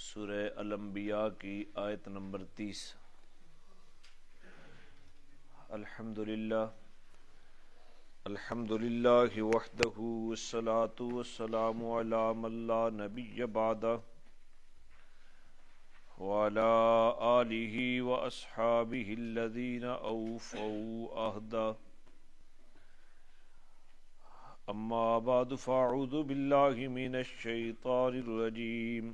سورہ الانبیاء کی آیت نمبر 30۔ الحمدللہ وحدہ والصلاة والسلام علی من لا نبی بعدہ وعلی آلہ واصحابہ الذین اوفوا عہدہ۔ اما بعد فاعوذ باللہ من الشیطان الرجیم۔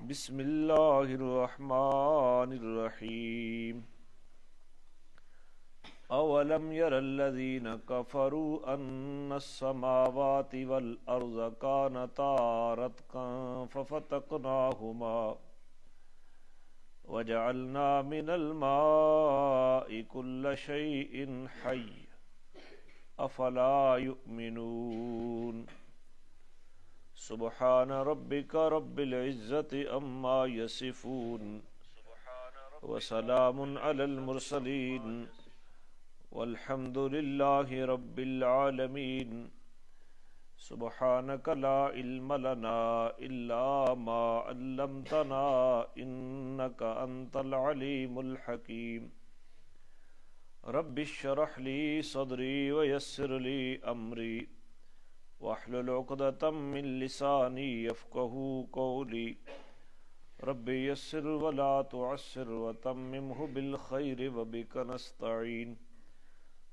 بسم اللہ الرحمن الرحیم۔ اولم یر الذین کفروا ان السماوات والارض کانتا رتقا ففتقناہما وجعلنا من الماء کل شیء حی افلا یؤمنون۔ سبحان ربک رب العزت عما یصفون وسلام علی المرسلین والحمد للہ رب العالمین۔ سبحانک لا علم لنا الا ما علمتنا انک انت العلیم الحکیم۔ رب اشرح لی صدری ویسر لی امری واحلل عقدۃ من لسانی یفقہوا قولی۔ رب یسر ولا تعسر وتممہ بالخیر وبک نستعین۔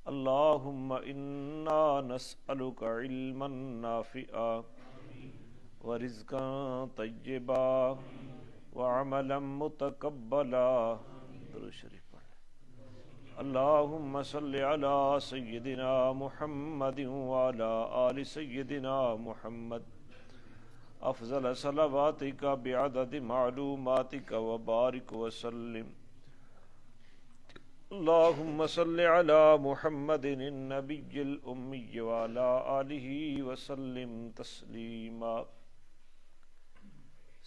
اللہم انا نسألک علما نافعا ورزقا طیبا وعملا متقبلا۔ درود شریف پڑھ لیں۔ اللہم صلی علی سیدنا محمد وعلی آل سیدنا محمد افضل صلواتک بعدد معلوماتک وبارک وسلم۔ اللہم صلی علی محمد النبی الامی وعلی آلہ وسلم تسلیما۔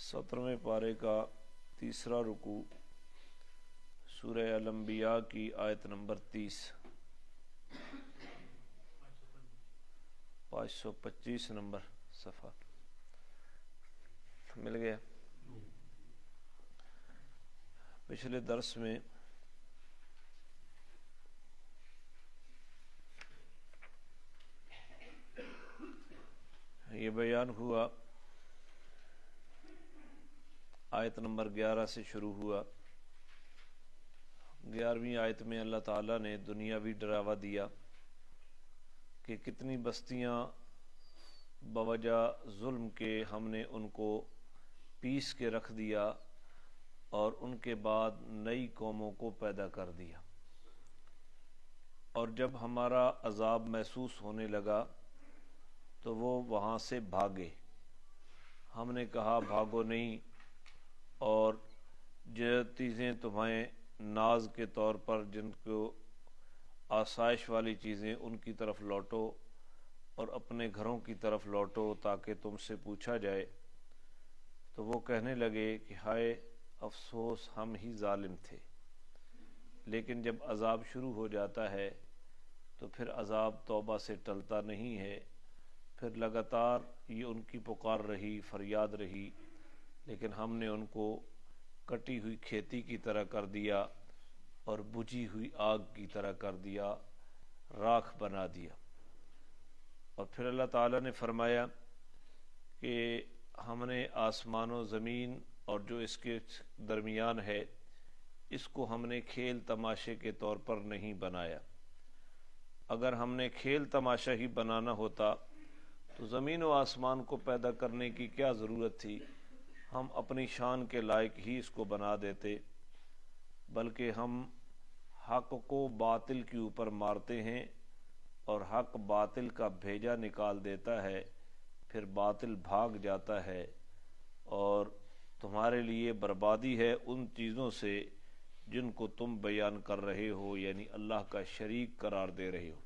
17ویں پارے کا تیسرا رکوع، سورہ الانبیاء کی آیت نمبر 30، 525 نمبر صفحہ مل گیا۔ پچھلے درس میں یہ بیان ہوا، آیت نمبر 11 سے شروع ہوا۔ 11ویں آیت میں اللہ تعالیٰ نے دنیاوی ڈراوا دیا کہ کتنی بستیاں بوجہ ظلم کے ہم نے ان کو پیس کے رکھ دیا اور ان کے بعد نئی قوموں کو پیدا کر دیا، اور جب ہمارا عذاب محسوس ہونے لگا تو وہ وہاں سے بھاگے۔ ہم نے کہا بھاگو نہیں، اور جو چیزیں تمہیں ناز کے طور پر جن کو آسائش والی چیزیں ان کی طرف لوٹو اور اپنے گھروں کی طرف لوٹو تاکہ تم سے پوچھا جائے۔ تو وہ کہنے لگے کہ ہائے افسوس ہم ہی ظالم تھے۔ لیکن جب عذاب شروع ہو جاتا ہے تو پھر عذاب توبہ سے ٹلتا نہیں ہے، پھر لگاتار یہ ان کی پکار رہی، فریاد رہی، لیکن ہم نے ان کو کٹی ہوئی کھیتی کی طرح کر دیا اور بجھی ہوئی آگ کی طرح کر دیا، راکھ بنا دیا۔ اور پھر اللہ تعالیٰ نے فرمایا کہ ہم نے آسمان و زمین اور جو اس کے درمیان ہے اس کو ہم نے کھیل تماشے کے طور پر نہیں بنایا۔ اگر ہم نے کھیل تماشا ہی بنانا ہوتا تو زمین و آسمان کو پیدا کرنے کی کیا ضرورت تھی؟ ہم اپنی شان کے لائق ہی اس کو بنا دیتے، بلکہ ہم حق کو باطل کے اوپر مارتے ہیں اور حق باطل کا بھیجا نکال دیتا ہے، پھر باطل بھاگ جاتا ہے اور تمہارے لیے بربادی ہے ان چیزوں سے جن کو تم بیان کر رہے ہو، یعنی اللہ کا شریک قرار دے رہے ہو۔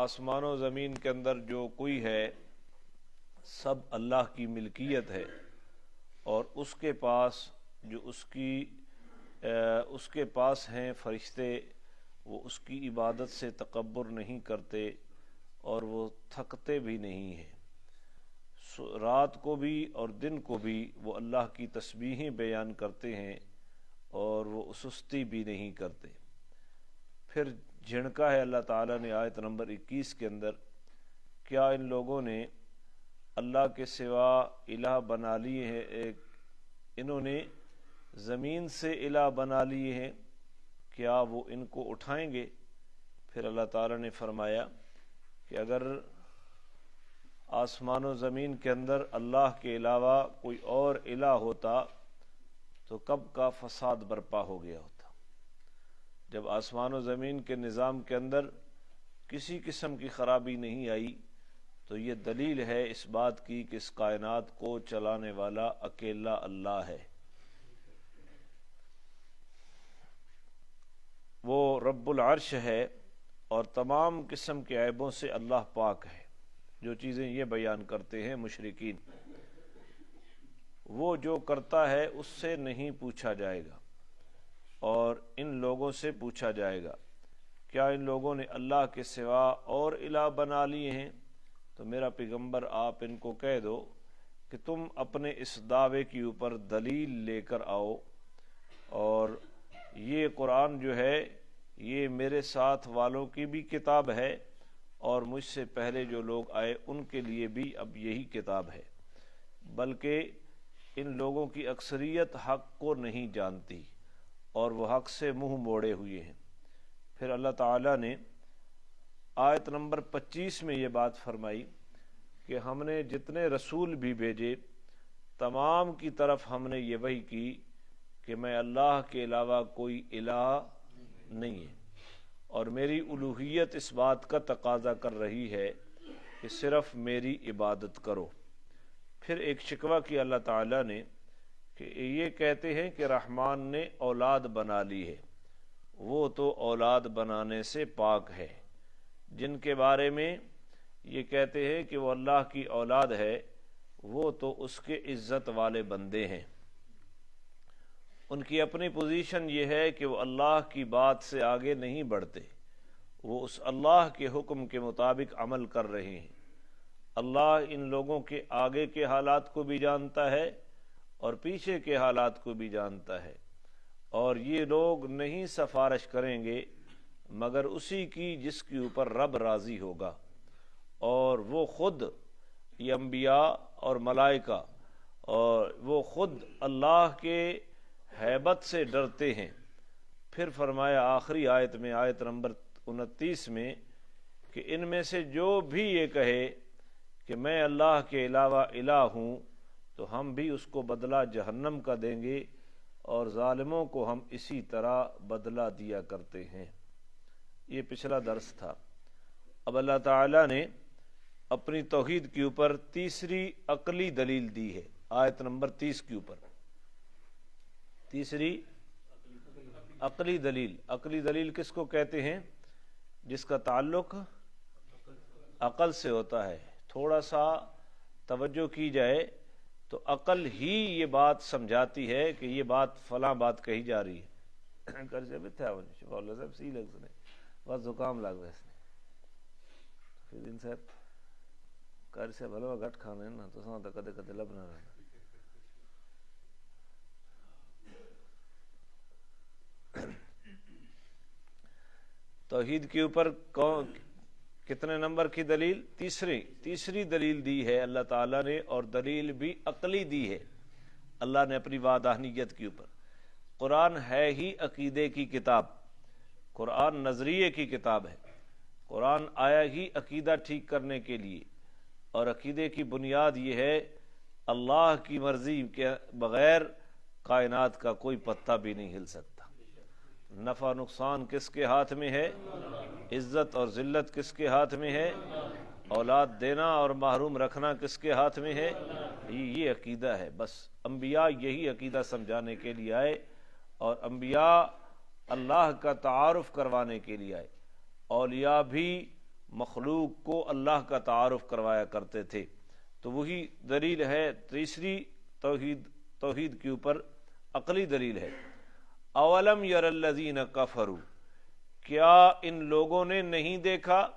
آسمان و زمین کے اندر جو کوئی ہے سب اللہ کی ملکیت ہے، اور اس کے پاس جو اس کے پاس ہیں فرشتے، وہ اس کی عبادت سے تکبر نہیں کرتے اور وہ تھکتے بھی نہیں ہیں۔ رات کو بھی اور دن کو بھی وہ اللہ کی تسبیحیں بیان کرتے ہیں اور وہ سستی بھی نہیں کرتے۔ پھر جھڑکا ہے اللہ تعالیٰ نے آیت نمبر 21 کے اندر، کیا ان لوگوں نے اللہ کے سوا الہ بنا لیے ہیں، انہوں نے زمین سے الہ بنا لیے ہیں، کیا وہ ان کو اٹھائیں گے؟ پھر اللہ تعالیٰ نے فرمایا کہ اگر آسمان و زمین کے اندر اللہ کے علاوہ کوئی اور الہ ہوتا تو کب کا فساد برپا ہو گیا ہوتا۔ جب آسمان و زمین کے نظام کے اندر کسی قسم کی خرابی نہیں آئی تو یہ دلیل ہے اس بات کی کہ اس کائنات کو چلانے والا اکیلا اللہ ہے۔ وہ رب العرش ہے اور تمام قسم کے عیبوں سے اللہ پاک ہے۔ جو چیزیں یہ بیان کرتے ہیں مشرکین، وہ جو کرتا ہے اس سے نہیں پوچھا جائے گا اور ان لوگوں سے پوچھا جائے گا، کیا ان لوگوں نے اللہ کے سوا اور الہ بنا لیے ہیں؟ تو میرا پیغمبر آپ ان کو کہہ دو کہ تم اپنے اس دعوے کے اوپر دلیل لے کر آؤ، اور یہ قرآن جو ہے یہ میرے ساتھ والوں کی بھی کتاب ہے اور مجھ سے پہلے جو لوگ آئے ان کے لیے بھی اب یہی کتاب ہے، بلکہ ان لوگوں کی اکثریت حق کو نہیں جانتی اور وہ حق سے منہ موڑے ہوئے ہیں۔ پھر اللہ تعالیٰ نے آیت نمبر 25 میں یہ بات فرمائی کہ ہم نے جتنے رسول بھی بھیجے تمام کی طرف ہم نے یہ وحی کی کہ میں اللہ کے علاوہ کوئی الہ نہیں ہے، اور میری الوہیت اس بات کا تقاضا کر رہی ہے کہ صرف میری عبادت کرو۔ پھر ایک شکوہ کیا اللہ تعالیٰ نے کہ یہ کہتے ہیں کہ رحمان نے اولاد بنا لی ہے، وہ تو اولاد بنانے سے پاک ہے۔ جن کے بارے میں یہ کہتے ہیں کہ وہ اللہ کی اولاد ہے، وہ تو اس کے عزت والے بندے ہیں۔ ان کی اپنی پوزیشن یہ ہے کہ وہ اللہ کی بات سے آگے نہیں بڑھتے، وہ اس اللہ کے حکم کے مطابق عمل کر رہے ہیں۔ اللہ ان لوگوں کے آگے کے حالات کو بھی جانتا ہے اور پیچھے کے حالات کو بھی جانتا ہے، اور یہ لوگ نہیں سفارش کریں گے مگر اسی کی جس کے اوپر رب راضی ہوگا، اور وہ خود یہ انبیاء اور ملائکہ اور وہ خود اللہ کے ہیبت سے ڈرتے ہیں۔ پھر فرمایا آخری آیت میں، آیت نمبر 29 میں، کہ ان میں سے جو بھی یہ کہے کہ میں اللہ کے علاوہ الہ ہوں تو ہم بھی اس کو بدلہ جہنم کا دیں گے، اور ظالموں کو ہم اسی طرح بدلہ دیا کرتے ہیں۔ یہ پچھلا درس تھا۔ اب اللہ تعالیٰ نے اپنی توحید کے اوپر تیسری عقلی دلیل دی ہے، آیت نمبر 30 کے اوپر تیسری عقلی دلیل۔ عقلی دلیل کس کو کہتے ہیں؟ جس کا تعلق عقل سے ہوتا ہے۔ تھوڑا سا توجہ کی جائے تو عقل ہی یہ بات سمجھاتی ہے کہ یہ بات فلاں بات کہی جا رہی ہے۔ کر سے تھا صاحب سی لگ سنے بس زکام لگ ویسے پھر دن صاحب کر سے بھلو گھٹ کھانے نا تو سنا تو کدے کدے لبنا رہنا۔ توحید کے اوپر کتنے نمبر کی دلیل؟ تیسری دلیل دی ہے اللہ تعالیٰ نے، اور دلیل بھی عقلی دی ہے اللہ نے اپنی وحدانیت کے اوپر۔ قرآن ہے ہی عقیدے کی کتاب، قرآن نظریے کی کتاب ہے، قرآن آیا ہی عقیدہ ٹھیک کرنے کے لیے، اور عقیدے کی بنیاد یہ ہے اللہ کی مرضی کے بغیر کائنات کا کوئی پتہ بھی نہیں ہل سکتا۔ نفع نقصان کس کے ہاتھ میں ہے؟ عزت اور ذلت کس کے ہاتھ میں ہے؟ اولاد دینا اور محروم رکھنا کس کے ہاتھ میں ہے؟ یہ عقیدہ ہے۔ بس انبیاء یہی عقیدہ سمجھانے کے لیے آئے، اور انبیاء اللہ کا تعارف کروانے کے لیے آئے۔ اولیاء بھی مخلوق کو اللہ کا تعارف کروایا کرتے تھے۔ تو وہی دلیل ہے تیسری توحید کے اوپر عقلی دلیل ہے۔ اولم یر الذین کفروا، کیا ان لوگوں نے نہیں دیکھا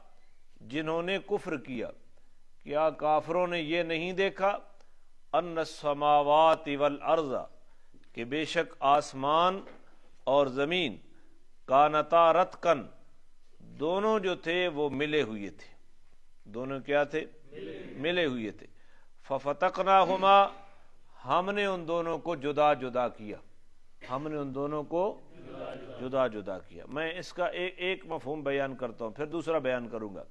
جنہوں نے کفر کیا؟ کیا کافروں نے یہ نہیں دیکھا ان السماوات والارض کہ بے شک آسمان اور زمین کانتا رتقن دونوں جو تھے وہ ملے ہوئے تھے، دونوں کیا تھے؟ ملے ہوئے تھے۔ ففتقناہما ہم نے ان دونوں کو جدا جدا کیا، ہم نے ان دونوں کو جدا جدا کیا۔ میں اس کا ایک مفہوم بیان کرتا ہوں، پھر دوسرا بیان کروں گا۔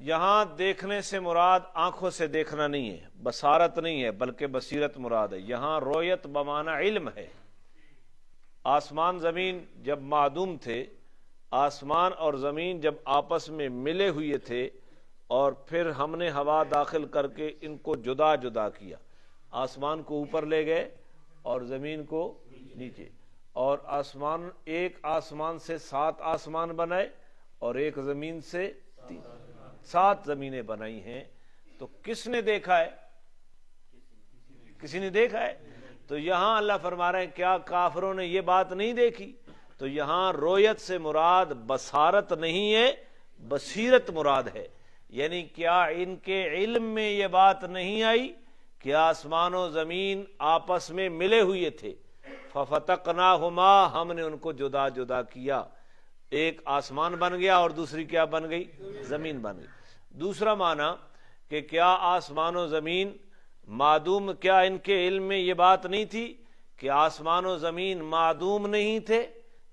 یہاں دیکھنے سے مراد آنکھوں سے دیکھنا نہیں ہے، بصارت نہیں ہے، بلکہ بصیرت مراد ہے۔ یہاں رویت بمعنی علم ہے۔ آسمان زمین جب معدوم تھے، آسمان اور زمین جب آپس میں ملے ہوئے تھے اور پھر ہم نے ہوا داخل کر کے ان کو جدا جدا کیا، آسمان کو اوپر لے گئے اور زمین کو نیچے، اور آسمان ایک آسمان سے 7 آسمان بنائے اور ایک زمین سے 7 زمینیں بنائی ہیں۔ تو کس نے دیکھا ہے؟ کسی نے دیکھا ہے؟ تو یہاں اللہ فرما رہے ہیں کیا کافروں نے یہ بات نہیں دیکھی؟ تو یہاں رویت سے مراد بصارت نہیں ہے، بصیرت مراد ہے۔ یعنی کیا ان کے علم میں یہ بات نہیں آئی کہ آسمان و زمین آپس میں ملے ہوئے تھے؟ ففتقناہما ہم نے ان کو جدا جدا کیا، ایک آسمان بن گیا اور دوسری کیا بن گئی؟ زمین بن گئی۔ دوسرا معنی کہ کیا آسمان و زمین معدوم، کیا ان کے علم میں یہ بات نہیں تھی کہ آسمان و زمین معدوم نہیں تھے،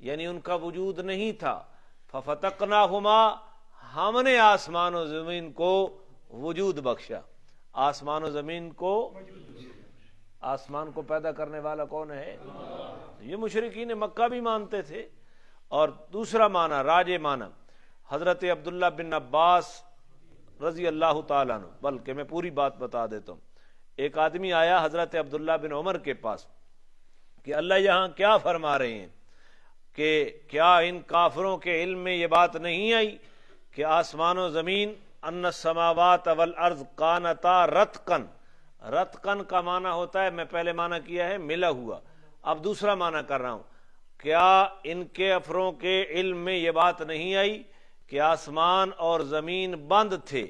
یعنی ان کا وجود نہیں تھا؟ ففتقناہما ہم نے آسمان و زمین کو وجود بخشا۔ آسمان و زمین کو، آسمان کو پیدا کرنے والا کون ہے؟ یہ مشرکین مکہ بھی مانتے تھے۔ اور دوسرا معنی، راجح معنی، حضرت عبداللہ بن عباس رضی اللہ تعالیٰ عنہ، بلکہ میں پوری بات بتا دیتا ہوں۔ ایک آدمی آیا حضرت عبداللہ بن عمر کے پاس کہ اللہ یہاں کیا فرما رہے ہیں، کہ کیا ان کافروں کے علم میں یہ بات نہیں آئی کہ آسمان و زمین ان السماوات والارض کانتا رتقن، رتقن کا معنی ہوتا ہے، میں پہلے معنی کیا ہے ملا ہوا، اب دوسرا معنی کر رہا ہوں، کیا ان کے افروں کے علم میں یہ بات نہیں آئی کہ آسمان اور زمین بند تھے؟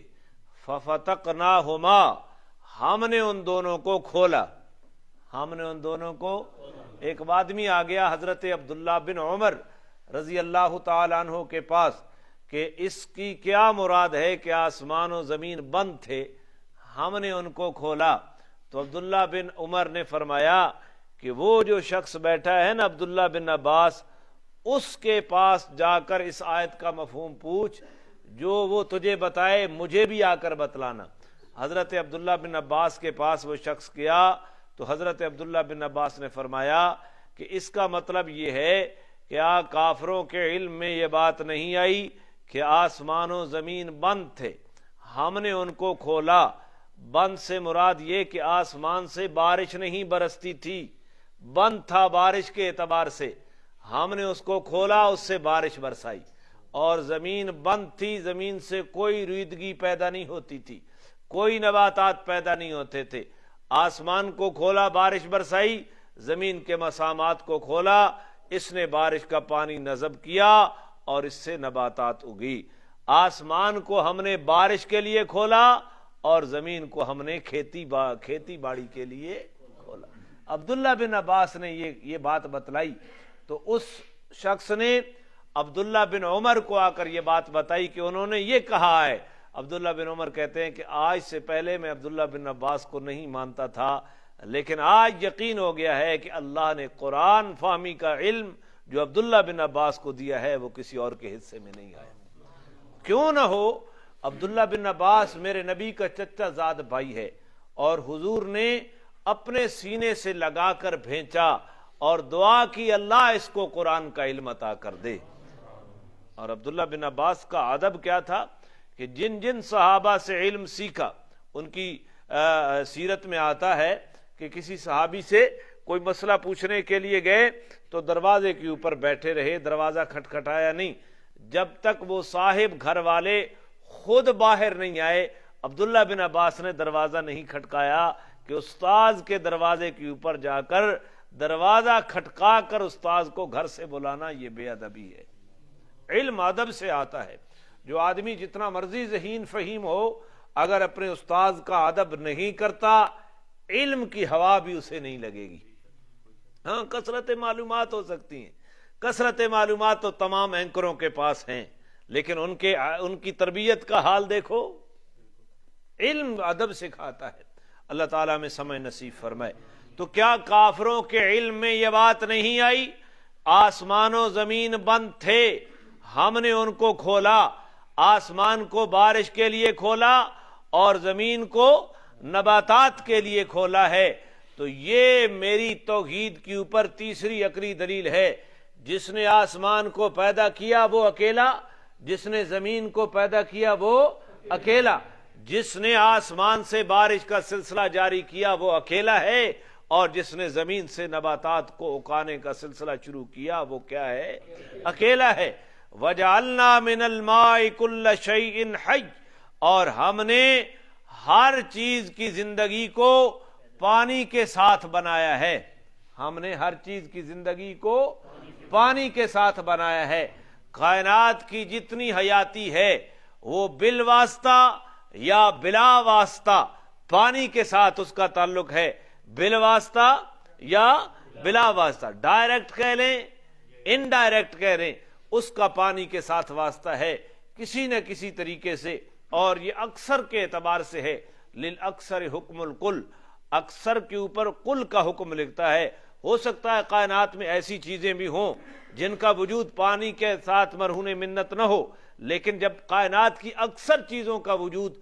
ففتقناہما ہم نے ان دونوں کو کھولا، ہم نے ان دونوں کو۔ ایک آدمی آ گیا حضرت عبداللہ بن عمر رضی اللہ تعالیٰ عنہ کے پاس کہ اس کی کیا مراد ہے کہ آسمان و زمین بند تھے، ہم نے ان کو کھولا۔ تو عبداللہ بن عمر نے فرمایا کہ وہ جو شخص بیٹھا ہے نا عبداللہ بن عباس، اس کے پاس جا کر اس آیت کا مفہوم پوچھ، جو وہ تجھے بتائے مجھے بھی آ کر بتلانا۔ حضرت عبداللہ بن عباس کے پاس وہ شخص گیا تو حضرت عبداللہ بن عباس نے فرمایا کہ اس کا مطلب یہ ہے کہ کافروں کے علم میں یہ بات نہیں آئی کہ آسمان و زمین بند تھے، ہم نے ان کو کھولا۔ بند سے مراد یہ کہ آسمان سے بارش نہیں برستی تھی، بند تھا بارش کے اعتبار سے، ہم نے اس کو کھولا، اس سے بارش برسائی۔ اور زمین بند تھی، زمین سے کوئی رویدگی پیدا نہیں ہوتی تھی، کوئی نباتات پیدا نہیں ہوتے تھے۔ آسمان کو کھولا، بارش برسائی، زمین کے مسامات کو کھولا، اس نے بارش کا پانی نصب کیا اور اس سے نباتات اگی۔ آسمان کو ہم نے بارش کے لیے کھولا اور زمین کو ہم نے کھیتی باڑی کے لیے کھولا۔ عبداللہ بن عباس نے یہ بات بتلائی تو اس شخص نے عبداللہ بن عمر کو آ کر یہ بات بتائی کہ انہوں نے یہ کہا ہے۔ عبداللہ بن عمر کہتے ہیں کہ آج سے پہلے میں عبداللہ بن عباس کو نہیں مانتا تھا، لیکن آج یقین ہو گیا ہے کہ اللہ نے قرآن فہمی کا علم جو عبداللہ بن عباس کو دیا ہے وہ کسی اور کے حصے میں نہیں آیا۔ کیوں نہ ہو، عبداللہ بن عباس میرے نبی کا چچا زاد بھائی ہے، اور حضور نے اپنے سینے سے لگا کر بھیجا اور دعا کی اللہ اس کو قرآن کا علم عطا کر دے۔ اور عبداللہ بن عباس کا ادب کیا تھا کہ جن جن صحابہ سے علم سیکھا، ان کی سیرت میں آتا ہے کہ کسی صحابی سے کوئی مسئلہ پوچھنے کے لیے گئے تو دروازے کے اوپر بیٹھے رہے، دروازہ کھٹکھٹایا نہیں جب تک وہ صاحب گھر والے خود باہر نہیں آئے۔ عبداللہ بن عباس نے دروازہ نہیں کھٹکایا کہ استاذ کے دروازے کے اوپر جا کر دروازہ کھٹکا کر استاذ کو گھر سے بلانا یہ بے ادبی ہے۔ علم ادب سے آتا ہے۔ جو آدمی جتنا مرضی ذہین فہیم ہو، اگر اپنے استاذ کا ادب نہیں کرتا، علم کی ہوا بھی اسے نہیں لگے گی۔ ہاں کثرت معلومات ہو سکتی ہیں، کثرت معلومات تو تمام اینکروں کے پاس ہیں، لیکن ان کی تربیت کا حال دیکھو، علم ادب سکھاتا ہے۔ اللہ تعالیٰ میں سمجھ نصیب فرمائے۔ تو کیا کافروں کے علم میں یہ بات نہیں آئی؟ آسمان و زمین بند تھے، ہم نے ان کو کھولا، آسمان کو بارش کے لیے کھولا اور زمین کو نباتات کے لیے کھولا ہے۔ تو یہ میری توحید کے اوپر تیسری عقلی دلیل ہے۔ جس نے آسمان کو پیدا کیا وہ اکیلا، جس نے زمین کو پیدا کیا وہ اکیلا، جس نے آسمان سے بارش کا سلسلہ جاری کیا وہ اکیلا ہے، اور جس نے زمین سے نباتات کو اگانے کا سلسلہ شروع کیا وہ کیا ہے؟ اکیلا ہے۔ وَجَعَلْنَا مِنَ الْمَاءِ كُلَّ شَيْءٍ حَيٍّ، اور ہم نے ہر چیز کی زندگی کو پانی کے ساتھ بنایا ہے۔ ہم نے ہر چیز کی زندگی کو پانی کے ساتھ بنایا ہے۔ کائنات کی جتنی حیاتی ہے وہ بالواسطہ یا بلا واسطہ پانی کے ساتھ اس کا تعلق ہے، بالواسطہ یا بلا واسطہ، ڈائریکٹ کہہ لیں انڈائریکٹ کہہ لیں، اس کا پانی کے ساتھ واسطہ ہے کسی نہ کسی طریقے سے۔ اور یہ اکثر کے اعتبار سے ہے، للاکثر حکم الکل، اکثر کے اوپر کل کا حکم لکھتا ہے۔ ہو سکتا ہے کائنات میں ایسی چیزیں بھی ہوں جن کا وجود پانی کے ساتھ مرہون منت نہ ہو، لیکن جب کائنات کی اکثر چیزوں کا وجود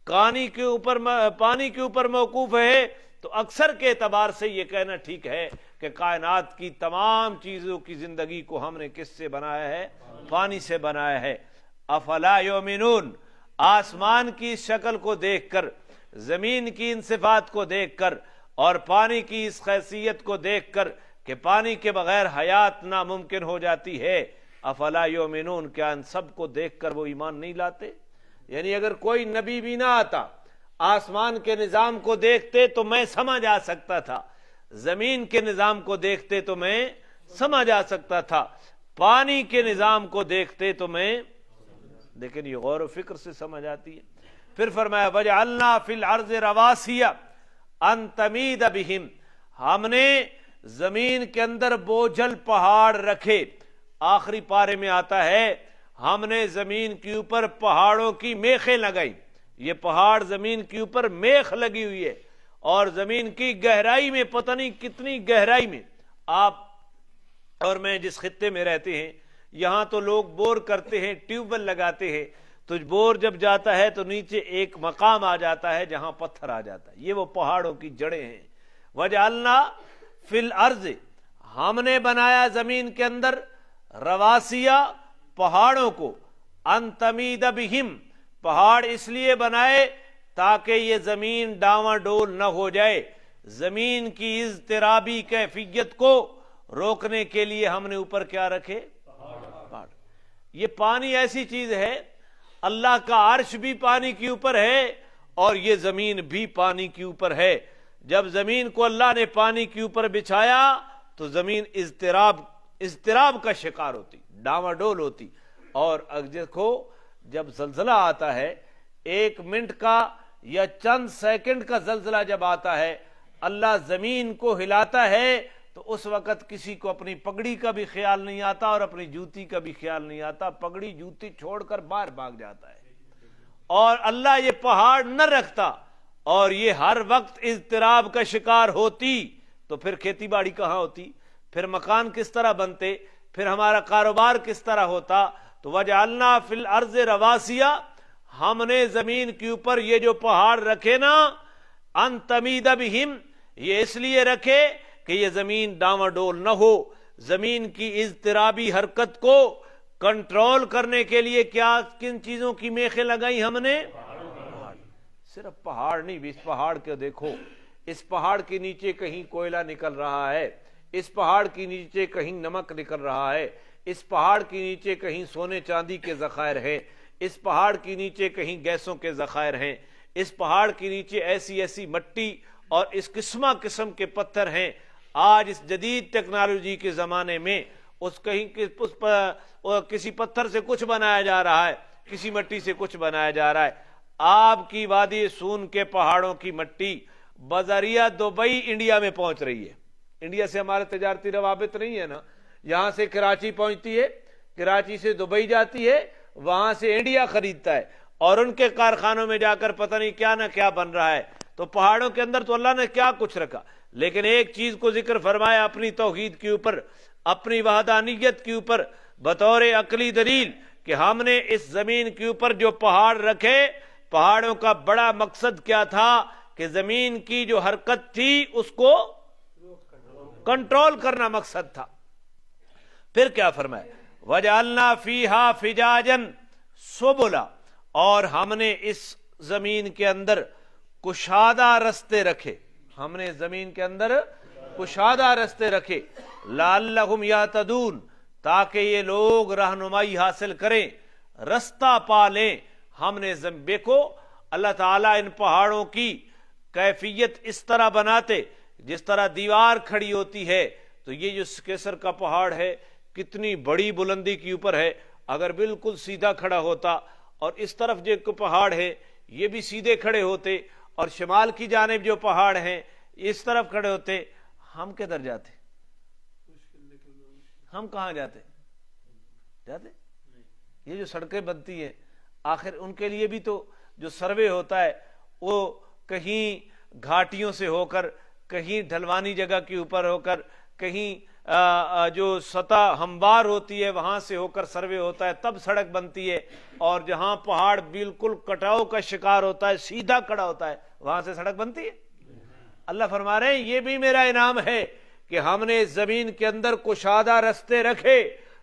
پانی کے اوپر موقوف ہے تو اکثر کے اعتبار سے یہ کہنا ٹھیک ہے کہ کائنات کی تمام چیزوں کی زندگی کو ہم نے کس سے بنایا ہے؟ پانی سے بنایا ہے۔ افلا یؤمنون، آسمان کی شکل کو دیکھ کر، زمین کی ان صفات کو دیکھ کر، اور پانی کی اس خیصیت کو دیکھ کر کہ پانی کے بغیر حیات ناممکن ہو جاتی ہے، افلا یؤمنون، کیا ان سب کو دیکھ کر وہ ایمان نہیں لاتے؟ یعنی اگر کوئی نبی بھی نہ آتا، آسمان کے نظام کو دیکھتے تو میں سمجھ آ سکتا تھا، زمین کے نظام کو دیکھتے تو میں سمجھ آ سکتا تھا، پانی کے نظام کو دیکھتے تو میں، لیکن یہ غور و فکر سے سمجھ آتی ہے۔ پھر فرمایا وَجَعَلْنَا فِي الْأَرْضِ رَوَاسِيَ أَن تَمِيدَ بِهِمْ، ہم نے زمین کے اندر بوجھل پہاڑ رکھے۔ آخری پارے میں آتا ہے ہم نے زمین کے اوپر پہاڑوں کی میخیں لگائی۔ یہ پہاڑ زمین کے اوپر میخ لگی ہوئی ہے، اور زمین کی گہرائی میں پتہ نہیں کتنی گہرائی میں، آپ اور میں جس خطے میں رہتے ہیں یہاں تو لوگ بور کرتے ہیں، ٹیوب ویل لگاتے ہیں، تو بور جب جاتا ہے تو نیچے ایک مقام آ جاتا ہے جہاں پتھر آ جاتا ہے، یہ وہ پہاڑوں کی جڑیں ہیں۔ وَجَعَلْنَا فِي الْأَرْضِ، ہم نے بنایا زمین کے اندر، رواسیہ، پہاڑوں کو، ان تمید بہم، پہاڑ اس لیے بنائے تاکہ یہ زمین ڈاواں ڈول نہ ہو جائے، زمین کی اضطرابی کیفیت کو روکنے کے لیے ہم نے اوپر کیا رکھے؟ پہاڑ۔ یہ پانی ایسی چیز ہے، اللہ کا عرش بھی پانی کے اوپر ہے اور یہ زمین بھی پانی کے اوپر ہے۔ جب زمین کو اللہ نے پانی کے اوپر بچھایا تو زمین اضطراب کا شکار ہوتی، ڈاواں ڈول ہوتی۔ اور دیکھو جب زلزلہ آتا ہے، 1 منٹ کا یا چند سیکنڈ کا زلزلہ جب آتا ہے، اللہ زمین کو ہلاتا ہے تو اس وقت کسی کو اپنی پگڑی کا بھی خیال نہیں آتا اور اپنی جوتی کا بھی خیال نہیں آتا، پگڑی جوتی چھوڑ کر باہر بھاگ جاتا ہے۔ اور اللہ یہ پہاڑ نہ رکھتا اور یہ ہر وقت اضطراب کا شکار ہوتی تو پھر کھیتی باڑی کہاں ہوتی، پھر مکان کس طرح بنتے، پھر ہمارا کاروبار کس طرح ہوتا۔ تو وَجَعَلْنَا فِي الْأَرْضِ رَوَاسِيَ، ہم نے زمین کے اوپر یہ جو پہاڑ رکھے نا، ان تمید بہم، یہ اس لیے رکھے کہ یہ زمین ڈاواں ڈول نہ ہو، زمین کی اضطرابی حرکت کو کنٹرول کرنے کے لیے کن چیزوں کی میخیں لگائی ہم نے؟ صرف پہاڑ نہیں، اس پہاڑ کے دیکھو، اس پہاڑ کے نیچے کہیں کوئلہ نکل رہا ہے، اس پہاڑ کے نیچے کہیں نمک نکل رہا ہے، اس پہاڑ کے نیچے کہیں سونے چاندی کے ذخائر ہیں، اس پہاڑ کے نیچے کہیں گیسوں کے ذخائر ہیں، اس پہاڑ کے نیچے ایسی مٹی اور اس قسم کے پتھر ہیں۔ آج اس جدید ٹیکنالوجی کے زمانے میں کسی پتھر سے کچھ بنایا جا رہا ہے، کسی مٹی سے کچھ بنایا جا رہا ہے. آپ کی وادی سون کے پہاڑوں کی مٹی بذریعہ دبئی انڈیا میں پہنچ رہی ہے. انڈیا سے ہمارے تجارتی روابط نہیں ہے نا, یہاں سے کراچی پہنچتی ہے, کراچی سے دبئی جاتی ہے, وہاں سے انڈیا خریدتا ہے, اور ان کے کارخانوں میں جا کر پتہ نہیں کیا نہ کیا بن رہا ہے. تو پہاڑوں کے اندر تو اللہ نے کیا کچھ رکھا, لیکن ایک چیز کو ذکر فرمایا اپنی توحید کے اوپر, اپنی وحدانیت کے اوپر, بطور عقلی دلیل کہ ہم نے اس زمین کے اوپر جو پہاڑ رکھے, پہاڑوں کا بڑا مقصد کیا تھا کہ زمین کی جو حرکت تھی اس کو کنٹرول کرنا مقصد تھا. پھر کیا فرمایا, وَجَعَلْنَا فِيهَا فِجَاجًا سُبُلًا, اور ہم نے اس زمین کے اندر کشادہ رستے رکھے, ہم نے زمین کے اندر کشادہ رستے رکھے, لعلہم یہتدون, تاکہ یہ لوگ رہنمائی حاصل کریں, رستہ پا لیں. ہم نے دیکھو اللہ تعالیٰ ان پہاڑوں کی کیفیت اس طرح بناتے, جس طرح دیوار کھڑی ہوتی ہے, تو یہ جو کیسر کا پہاڑ ہے کتنی بڑی بلندی کے اوپر ہے, اگر بالکل سیدھا کھڑا ہوتا, اور اس طرف جو پہاڑ ہے یہ بھی سیدھے کھڑے ہوتے, اور شمال کی جانب جو پہاڑ ہیں اس طرف کھڑے ہوتے, ہم کدھر جاتے؟ ہم کہاں جاتے؟ یہ جو سڑکیں بنتی ہیں آخر ان کے لیے بھی تو جو سروے ہوتا ہے وہ کہیں گھاٹیوں سے ہو کر, کہیں ڈھلوانی جگہ کے اوپر ہو کر, کہیں جو سطح ہموار ہوتی ہے وہاں سے ہو کر سروے ہوتا ہے, تب سڑک بنتی ہے. اور جہاں پہاڑ بالکل کٹاؤ کا شکار ہوتا ہے, سیدھا کھڑا ہوتا ہے, وہاں سے سڑک بنتی ہے. اللہ فرما رہے ہیں یہ بھی میرا انعام ہے کہ ہم نے زمین کے اندر کشادہ رستے رکھے,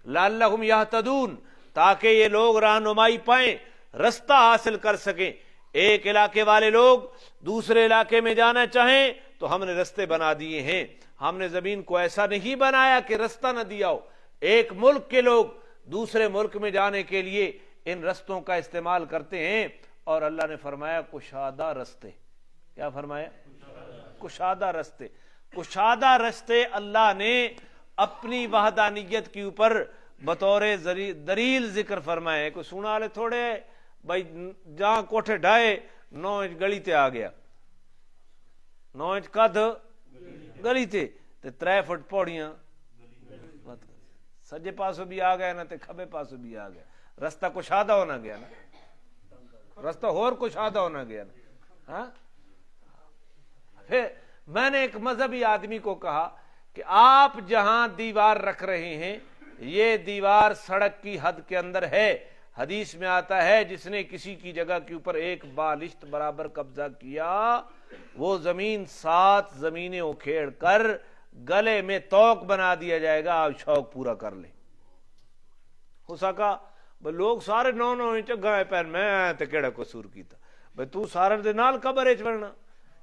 لعلہم یہتدون, تاکہ یہ لوگ رہنمائی پائیں, رستہ حاصل کر سکیں. ایک علاقے والے لوگ دوسرے علاقے میں جانا چاہیں تو ہم نے رستے بنا دیے ہیں. ہم نے زمین کو ایسا نہیں بنایا کہ رستہ نہ دیا ہو. ایک ملک کے لوگ دوسرے ملک میں جانے کے لیے ان رستوں کا استعمال کرتے ہیں, اور اللہ نے فرمایا کشادہ رستے. کیا فرمایا؟ کشادہ رستے. کشادہ رستے اللہ نے اپنی وحدانیت کے اوپر بطور دلیل ذکر فرمائے. کوئی سونا والے تھوڑے بھائی جہاں کوٹھے ڈھائے 9 انچ گلی تے آ گیا, 9 انچ کد گلی تے 3 فٹ پوڑیاں, سجے پاسوں بھی آ گیا نا تے کھبے پاسوں بھی آ گیا. رستہ کشادہ ہونا گیا نا, رستہ اور کشادہ ہونا گیا نا. ہاں پھر میں نے ایک مذہبی آدمی کو کہا کہ آپ جہاں دیوار رکھ رہے ہیں یہ دیوار سڑک کی حد کے اندر ہے. حدیث میں آتا ہے جس نے کسی کی جگہ کے اوپر ایک بالشت برابر قبضہ کیا وہ زمین 7 زمینیں اکھیڑ کر گلے میں توق بنا دیا جائے گا, آپ شوق پورا کر لیں. ہو سکا لوگ سارے 9 انچ گائے پیر میں تے کیڑا قصور کیتا بھئی تو سارے دے نال قبر وچ ورنا.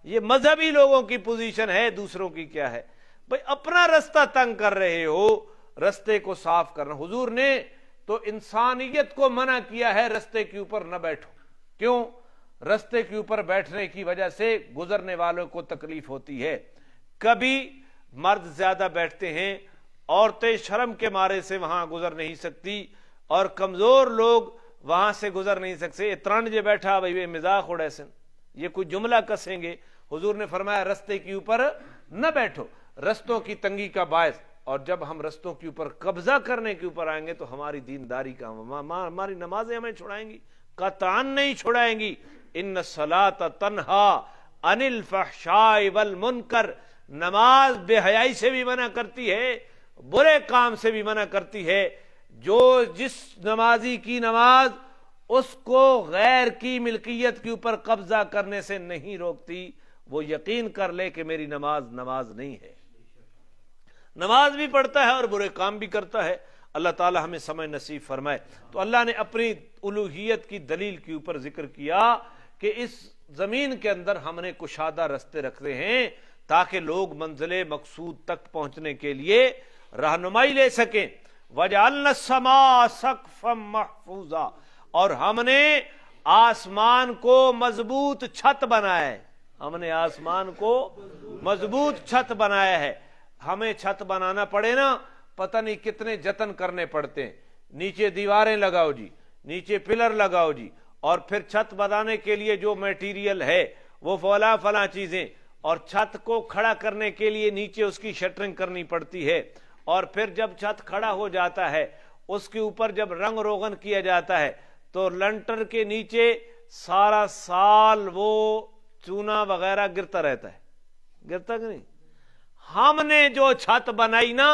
یہ مذہبی لوگوں کی پوزیشن ہے, دوسروں کی کیا ہے بھئی. اپنا رستہ تنگ کر رہے ہو, رستے کو صاف کرنا. حضور نے تو انسانیت کو منع کیا ہے رستے کے اوپر نہ بیٹھو. کیوں؟ رستے کے اوپر بیٹھنے کی وجہ سے گزرنے والوں کو تکلیف ہوتی ہے. کبھی مرد زیادہ بیٹھتے ہیں, عورتیں شرم کے مارے سے وہاں گزر نہیں سکتی, اور کمزور لوگ وہاں سے گزر نہیں سکتے. اتران جو بیٹھا بھائی مزاق اڑے سن, یہ کوئی جملہ کسیں گے. حضور نے فرمایا رستے کے اوپر نہ بیٹھو, رستوں کی تنگی کا باعث. اور جب ہم رستوں کے اوپر قبضہ کرنے کے اوپر آئیں گے تو ہماری دینداری کا, ہماری نمازیں ہمیں چھڑائیں گی, قطعاً نہیں چھڑائیں گی. ان الصلاۃ تنہا عن الفحشاء والمنکر, نماز بے حیائی سے بھی منع کرتی ہے, برے کام سے بھی منع کرتی ہے. جس نمازی کی نماز اس کو غیر کی ملکیت کے اوپر قبضہ کرنے سے نہیں روکتی, وہ یقین کر لے کہ میری نماز نہیں ہے. نماز بھی پڑھتا ہے اور برے کام بھی کرتا ہے. اللہ تعالی ہمیں سمجھ نصیب فرمائے. تو اللہ نے اپنی الوہیت کی دلیل کے اوپر ذکر کیا کہ اس زمین کے اندر ہم نے کشادہ رستے رکھتے ہیں تاکہ لوگ منزل مقصود تک پہنچنے کے لیے رہنمائی لے سکیں. وَجَعَلْنَا السَّمَاءَ سَقْفًا مَحْفُوظًا, اور ہم نے آسمان کو مضبوط چھت بنایا ہے. ہم نے آسمان کو مضبوط چھت بنایا ہے. ہمیں چھت بنانا پڑے نا, پتہ نہیں کتنے جتن کرنے پڑتے ہیں. نیچے دیواریں لگاؤ جی, نیچے پلر لگاؤ جی، اور پھر چھت بنانے کے لیے جو میٹیریل ہے وہ فلاں چیزیں، اور چھت کو کھڑا کرنے کے لیے نیچے اس کی شٹرنگ کرنی پڑتی ہے، اور پھر جب چھت کھڑا ہو جاتا ہے اس کے اوپر جب رنگ روغن کیا جاتا ہے تو لنٹر کے نیچے سارا سال وہ چونا وغیرہ گرتا رہتا ہے، گرتا کہ نہیں؟ ہم نے جو چھت بنائی نا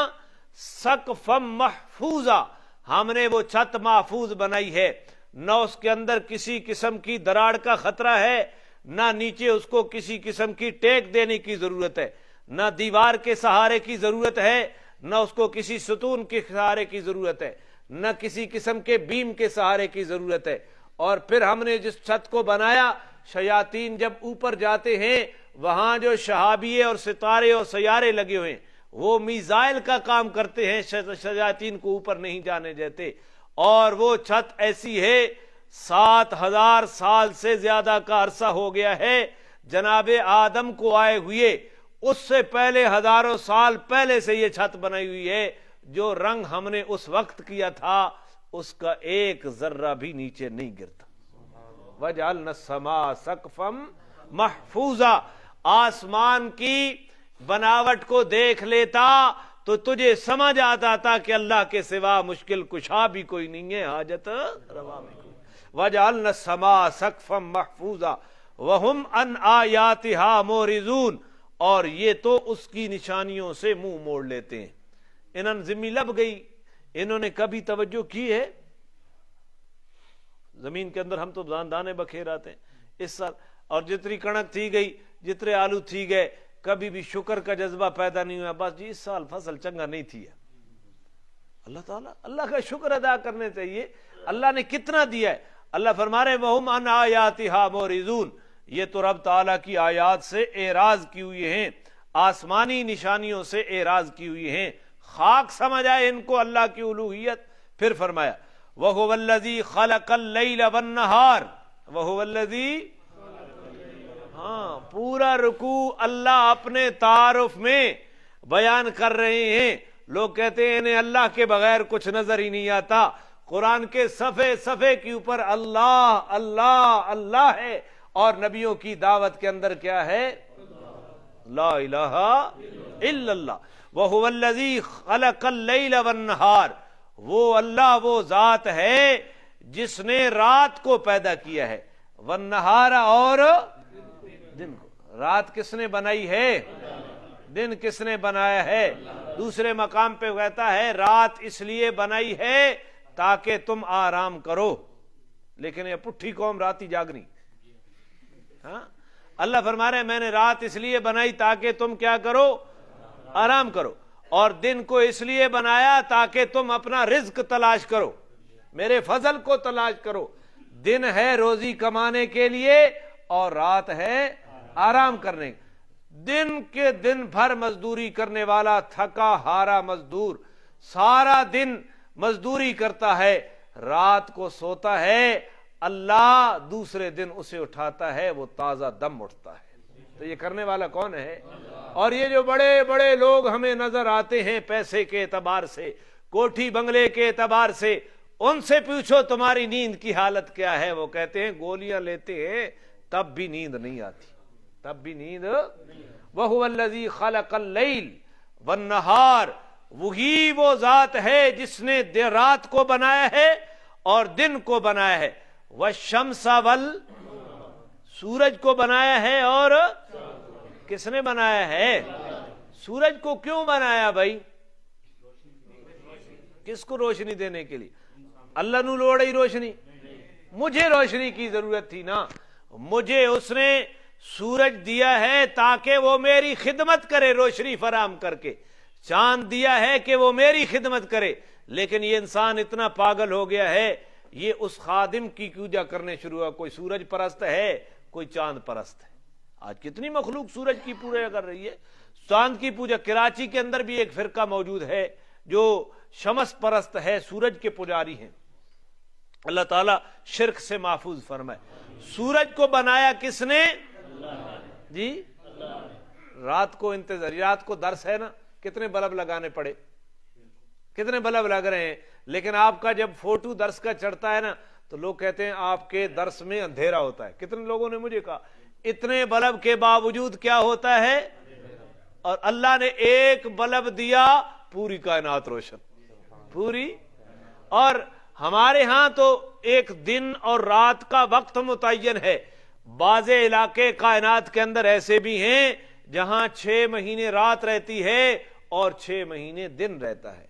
سقفا محفوظا، ہم نے وہ چھت محفوظ بنائی ہے، نہ اس کے اندر کسی قسم کی دراڑ کا خطرہ ہے، نہ نیچے اس کو کسی قسم کی ٹیک دینے کی ضرورت ہے، نہ دیوار کے سہارے کی ضرورت ہے، نہ اس کو کسی ستون کے سہارے کی ضرورت ہے، نہ کسی قسم کے بیم کے سہارے کی ضرورت ہے۔ اور پھر ہم نے جس چھت کو بنایا، شیاطین جب اوپر جاتے ہیں وہاں جو شہابیے اور ستارے اور سیارے لگے ہوئے ہیں وہ میزائل کا کام کرتے ہیں، شیاطین کو اوپر نہیں جانے دیتے۔ اور وہ چھت ایسی ہے 7,000 سال سے زیادہ کا عرصہ ہو گیا ہے جناب آدم کو آئے ہوئے، اس سے پہلے ہزاروں سال پہلے سے یہ چھت بنائی ہوئی ہے۔ جو رنگ ہم نے اس وقت کیا تھا اس کا ایک ذرہ بھی نیچے نہیں گرتا۔ وَجَعَلْنَا السَّمَاءَ سَقْفًا مَحْفُوظًا، آسمان کی بناوٹ کو دیکھ لیتا تو تجھے سمجھ آتا تھا کہ اللہ کے سوا مشکل کشا بھی کوئی نہیں ہے، حاجت روا بھی کوئی۔ وَجَعَلْنَا السَّمَاءَ سَقْفًا مَحْفُوظًا وَهُمْ عَنْ آيَاتِهَا مُعْرِضُونَ، اور یہ تو اس کی نشانیوں سے منہ موڑ لیتے ہیں۔ انہوں ذمہ لب گئی، انہوں نے کبھی توجہ کی ہے؟ زمین کے اندر ہم تو دانے بکھیر آتے ہیں اس سال، اور جتنی کنک تھی گئی، جتنے آلو تھی گئے، کبھی بھی شکر کا جذبہ پیدا نہیں ہوا، بس جی اس سال فصل چنگا نہیں تھی۔ اللہ تعالیٰ، اللہ کا شکر ادا کرنے چاہیے، اللہ نے کتنا دیا ہے۔ اللہ فرما رہے وَهُمْ عَنْ آيَاتِهَا مُعْرِضُونَ، یہ تو رب تعالیٰ کی آیات سے اعراض کی ہوئی ہیں، آسمانی نشانیوں سے اعراض کی ہوئی ہیں، خاک سمجھ آئے ان کو اللہ کی الوہیت۔ پھر فرمایا وَهُوَ الَّذِي خَلَقَ اللَّيْلَ وَالنَّهَارَ وَهُوَ الَّذِي، ہاں پورا رکوع اللہ اپنے تعارف میں بیان کر رہے ہیں۔ لوگ کہتے ہیں انہیں اللہ کے بغیر کچھ نظر ہی نہیں آتا، قرآن کے صفحے صفحے کے اوپر اللہ اللہ اللہ ہے، اور نبیوں کی دعوت کے اندر کیا ہے؟ لا الہ الا اللہ۔ وَهُوَ الَّذِي خَلَقَ اللَّيْلَ وَالنَّهَارَ، وہ اللہ وہ ذات ہے جس نے رات کو پیدا کیا ہے، وَالنَّهَارَ، اور دن کو۔ رات کس نے بنائی ہے؟ دن کس نے بنایا ہے؟ دوسرے مقام پہ کہتا ہے رات اس لیے بنائی ہے تاکہ تم آرام کرو، لیکن یہ پٹھی قوم راتی جاگنی۔ ہاں، اللہ فرما رہے ہیں میں نے رات اس لیے بنائی تاکہ تم کیا کرو؟ آرام کرو، اور دن کو اس لیے بنایا تاکہ تم اپنا رزق تلاش کرو، میرے فضل کو تلاش کرو۔ دن ہے روزی کمانے کے لیے اور رات ہے آرام کرنے۔ دن کے دن بھر مزدوری کرنے والا تھکا ہارا مزدور سارا دن مزدوری کرتا ہے، رات کو سوتا ہے، اللہ دوسرے دن اسے اٹھاتا ہے، وہ تازہ دم اٹھتا ہے۔ تو یہ کرنے والا کون ہے؟ اور یہ جو بڑے بڑے لوگ ہمیں نظر آتے ہیں پیسے کے اعتبار سے، کوٹھی بنگلے کے اعتبار سے، ان سے پوچھو تمہاری نیند کی حالت کیا ہے، وہ کہتے ہیں گولیاں لیتے ہیں تب بھی نیند نہیں آتی، تب بھی نیند۔ وَهُوَ الَّذِي خَلَقَ اللَّيْلَ وَالنَّهَارَ، وہی وہ ذات ہے جس نے رات کو بنایا ہے اور دن کو بنایا ہے، وَالشَّمْسَ سورج کو بنایا ہے، اور کس نے بنایا ہے؟ سورج کو کیوں بنایا بھائی؟ کس کو روشنی دینے کے لیے؟ اللہ نو لوڑ ہی روشنی، مجھے روشنی کی ضرورت تھی نا، مجھے اس نے سورج دیا ہے تاکہ وہ میری خدمت کرے روشنی فراہم کر کے، چاند دیا ہے کہ وہ میری خدمت کرے، لیکن یہ انسان اتنا پاگل ہو گیا ہے، یہ اس خادم کی پوجا کرنے شروع ہوا، کوئی سورج پرست ہے، کوئی چاند پرست ہے۔ آج کتنی مخلوق سورج کی پوجا کر رہی ہے، چاند کی پوجا۔ کراچی کے اندر بھی ایک فرقہ موجود ہے جو شمس پرست ہے، سورج کے پجاری ہیں۔ اللہ تعالیٰ شرک سے محفوظ فرمائے۔ سورج کو بنایا کس نے؟ جی رات کو انتظار، رات کو درس ہے نا، کتنے بلب لگانے پڑے، کتنے بلب لگ رہے ہیں، لیکن آپ کا جب فوٹو درس کا چڑھتا ہے نا تو لوگ کہتے ہیں آپ کے درس میں اندھیرا ہوتا ہے. کتنے لوگوں نے مجھے کہا اتنے بلب کے باوجود کیا ہوتا ہے, اور اللہ نے ایک بلب دیا پوری کائنات روشن پوری. اور ہمارے ہاں تو ایک دن اور رات کا وقت متعین ہے. بعض علاقے کائنات کے اندر ایسے بھی ہیں جہاں 6 مہینے رات رہتی ہے اور 6 مہینے دن رہتا ہے.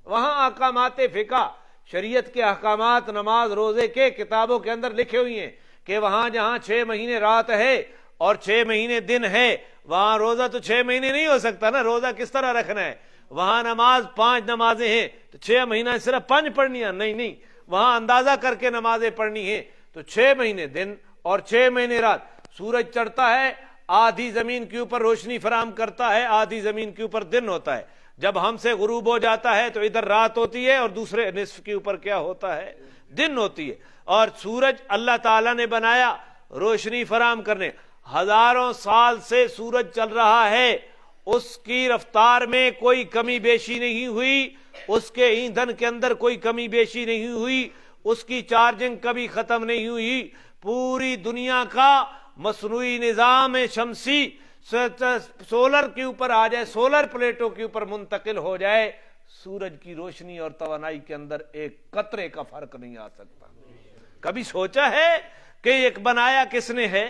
وہاں احکامات فقہ شریعت کے احکامات نماز روزے کے کتابوں کے اندر لکھے ہوئی ہیں کہ وہاں جہاں 6 مہینے رات ہے اور 6 مہینے دن ہے وہاں روزہ تو 6 مہینے نہیں ہو سکتا نا. روزہ کس طرح رکھنا ہے؟ وہاں نماز 5 نمازیں ہیں تو 6 مہینہ صرف 5 پڑھنی ہے؟ نہیں, وہاں اندازہ کر کے نمازیں پڑھنی ہیں. تو 6 مہینے دن اور 6 مہینے رات. سورج چڑھتا ہے آدھی زمین کے اوپر روشنی فراہم کرتا ہے, آدھی زمین کے اوپر دن ہوتا ہے. جب ہم سے غروب ہو جاتا ہے تو ادھر رات ہوتی ہے اور دوسرے نصف کے اوپر کیا ہوتا ہے؟ دن ہوتی ہے. اور سورج اللہ تعالیٰ نے بنایا روشنی فراہم کرنے. ہزاروں سال سے سورج چل رہا ہے, اس کی رفتار میں کوئی کمی بیشی نہیں ہوئی, اس کے ایندھن کے اندر کوئی کمی بیشی نہیں ہوئی, اس کی چارجنگ کبھی ختم نہیں ہوئی. پوری دنیا کا مصنوعی نظام شمسی سولر کے اوپر آ جائے, سولر پلیٹوں کے اوپر منتقل ہو جائے, سورج کی روشنی اور توانائی کے اندر ایک قطرے کا فرق نہیں آ سکتا. کبھی سوچا ہے کہ ایک بنایا کس نے ہے؟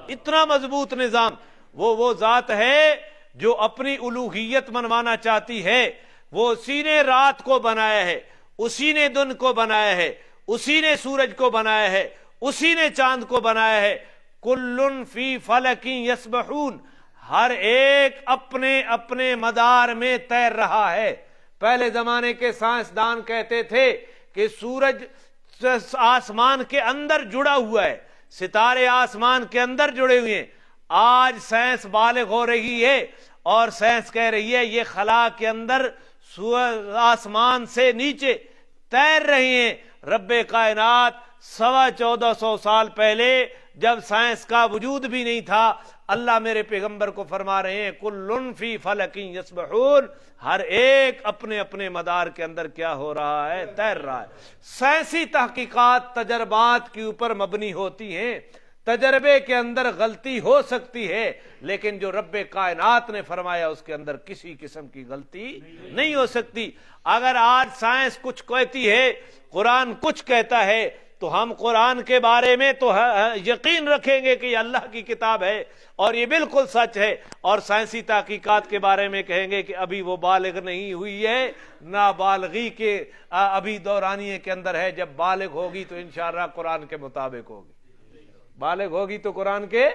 اتنا مضبوط نظام. وہ ذات ہے جو اپنی الوہیت منوانا چاہتی ہے. وہ اسی نے رات کو بنایا ہے, اسی نے دن کو بنایا ہے, اسی نے سورج کو بنایا ہے, اسی نے چاند کو بنایا ہے. کلن فی فلک یسبحون, ہر ایک اپنے اپنے مدار میں تیر رہا ہے. پہلے زمانے کے سائنسدان کہتے تھے کہ سورج آسمان کے اندر جڑا ہوا ہے, ستارے آسمان کے اندر جڑے ہوئے ہیں. آج سائنس بالغ ہو رہی ہے اور سائنس کہہ رہی ہے یہ خلا کے اندر آسمان سے نیچے تیر رہے ہیں. رب کائنات 1450 سال پہلے جب سائنس کا وجود بھی نہیں تھا, اللہ میرے پیغمبر کو فرما رہے ہیں کلن فی فلک یسبحون, ہر ایک اپنے اپنے مدار کے اندر کیا ہو رہا ہے؟ تیر رہا ہے. سائنسی تحقیقات تجربات کے اوپر مبنی ہوتی ہیں. تجربے کے اندر غلطی ہو سکتی ہے لیکن جو رب کائنات نے فرمایا اس کے اندر کسی قسم کی غلطی نہیں ہو سکتی. اگر آج سائنس کچھ کہتی ہے, قرآن کچھ کہتا ہے, تو ہم قرآن کے بارے میں تو یقین رکھیں گے کہ یہ اللہ کی کتاب ہے اور یہ بالکل سچ ہے, اور سائنسی تحقیقات کے بارے میں کہیں گے کہ ابھی وہ بالغ نہیں ہوئی ہے, نابالغی کے ابھی دورانیے کے اندر ہے. جب بالغ ہوگی تو انشاءاللہ قرآن کے مطابق ہوگی. بالغ ہوگی تو قرآن کے,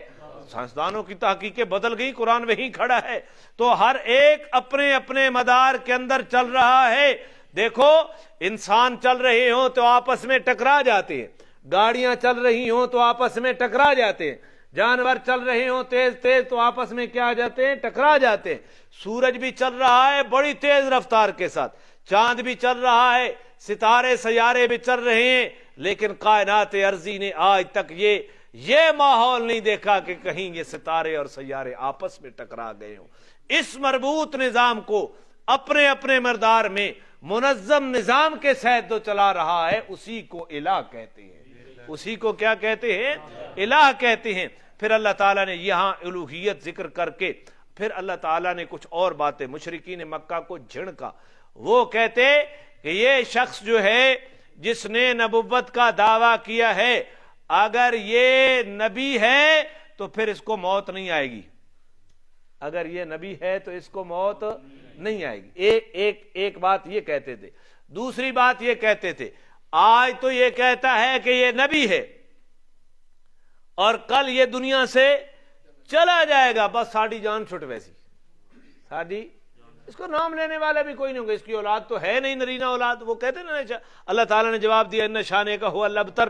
سائنسدانوں کی تحقیقیں بدل گئی, قرآن وہیں کھڑا ہے. تو ہر ایک اپنے اپنے مدار کے اندر چل رہا ہے. دیکھو انسان چل رہے ہوں تو آپس میں ٹکرا جاتے ہیں, گاڑیاں چل رہی ہوں تو آپس میں ٹکرا جاتے ہیں, جانور چل رہے ہوں تیز تیز تو آپس میں کیا جاتے ہیں؟ ٹکرا جاتے ہیں. سورج بھی چل رہا ہے بڑی تیز رفتار کے ساتھ, چاند بھی چل رہا ہے, ستارے سیارے بھی چل رہے ہیں, لیکن کائنات ارضی نے آج تک یہ ماحول نہیں دیکھا کہ کہیں یہ ستارے اور سیارے آپس میں ٹکرا گئے ہوں. اس مربوط نظام کو اپنے اپنے مدار میں منظم نظام کے ساتھ جو چلا رہا ہے اسی کو الہ کہتے ہیں. اسی کو کیا کہتے ہیں؟ الہ کہتے ہیں. پھر اللہ تعالیٰ نے یہاں الوہیت ذکر کر کے پھر اللہ تعالیٰ نے کچھ اور باتیں مشرکین مکہ کو جھڑکا. وہ کہتے کہ یہ شخص جو ہے جس نے نبوت کا دعویٰ کیا ہے, اگر یہ نبی ہے تو پھر اس کو موت نہیں آئے گی. اگر یہ نبی ہے تو اس کو موت نہیں آئے گی. ایک بات یہ کہتے تھے. دوسری بات یہ کہتے تھے آج تو یہ کہتا ہے کہ یہ نبی ہے اور کل یہ دنیا سے چلا جائے گا, بس ساڑی جان چھٹ ویسی ساڑی, اس کو نام لینے والا بھی کوئی نہیں ہوگا, اس کی اولاد تو ہے نہیں, نرینہ اولاد. وہ کہتے نا, اللہ تعالیٰ نے جواب دیا ان شانے کا ہوا الابتر.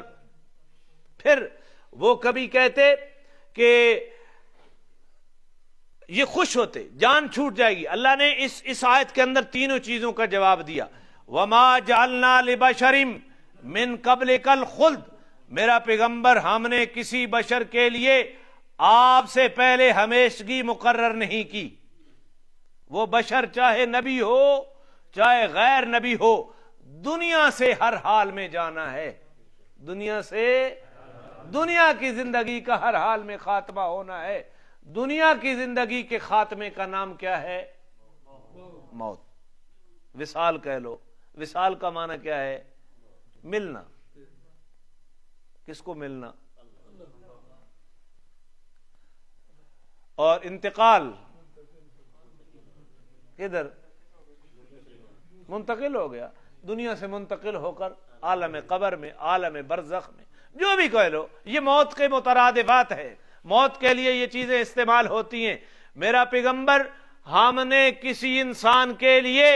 پھر وہ کبھی کہتے کہ یہ خوش ہوتے جان چھوٹ جائے گی. اللہ نے اس آیت کے اندر تینوں چیزوں کا جواب دیا. وما جعلنا لبشر من قبلک الخلد, میرا پیغمبر ہم نے کسی بشر کے لیے آپ سے پہلے ہمیشگی مقرر نہیں کی. وہ بشر چاہے نبی ہو چاہے غیر نبی ہو, دنیا سے ہر حال میں جانا ہے. دنیا سے دنیا کی زندگی کا ہر حال میں خاتمہ ہونا ہے. دنیا کی زندگی کے خاتمے کا نام کیا ہے؟ موت. وصال کہہ لو. وصال کا معنی کیا ہے؟ ملنا. کس کو ملنا؟ اور انتقال ادھر منتقل ہو گیا. دنیا سے منتقل ہو کر عالم قبر میں، عالم برزخ میں، جو بھی کہہ لو، یہ موت کے مترادفات ہے. موت کے لیے یہ چیزیں استعمال ہوتی ہیں. میرا پیغمبر ہم نے کسی انسان کے لیے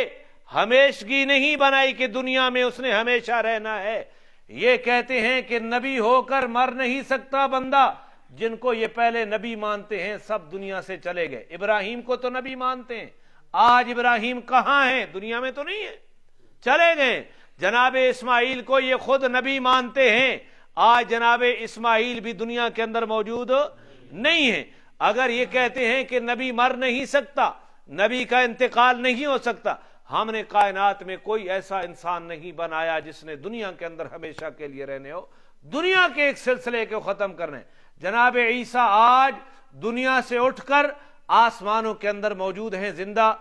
ہمیشگی نہیں بنائی کہ دنیا میں اس نے ہمیشہ رہنا ہے. یہ کہتے ہیں کہ نبی ہو کر مر نہیں سکتا بندہ. جن کو یہ پہلے نبی مانتے ہیں سب دنیا سے چلے گئے. ابراہیم کو تو نبی مانتے ہیں. آج ابراہیم کہاں ہیں؟ دنیا میں تو نہیں ہے، چلے گئے. جناب اسماعیل کو یہ خود نبی مانتے ہیں. آج جناب اسماعیل بھی دنیا کے اندر موجود نہیں ہے. اگر یہ کہتے ہیں کہ نبی مر نہیں سکتا، نبی کا انتقال نہیں ہو سکتا، ہم نے کائنات میں کوئی ایسا انسان نہیں بنایا جس نے دنیا کے اندر ہمیشہ کے لیے رہنے ہو. دنیا کے ایک سلسلے کو ختم کرنے. جناب عیسیٰ آج دنیا سے اٹھ کر آسمانوں کے اندر موجود ہیں، زندہ،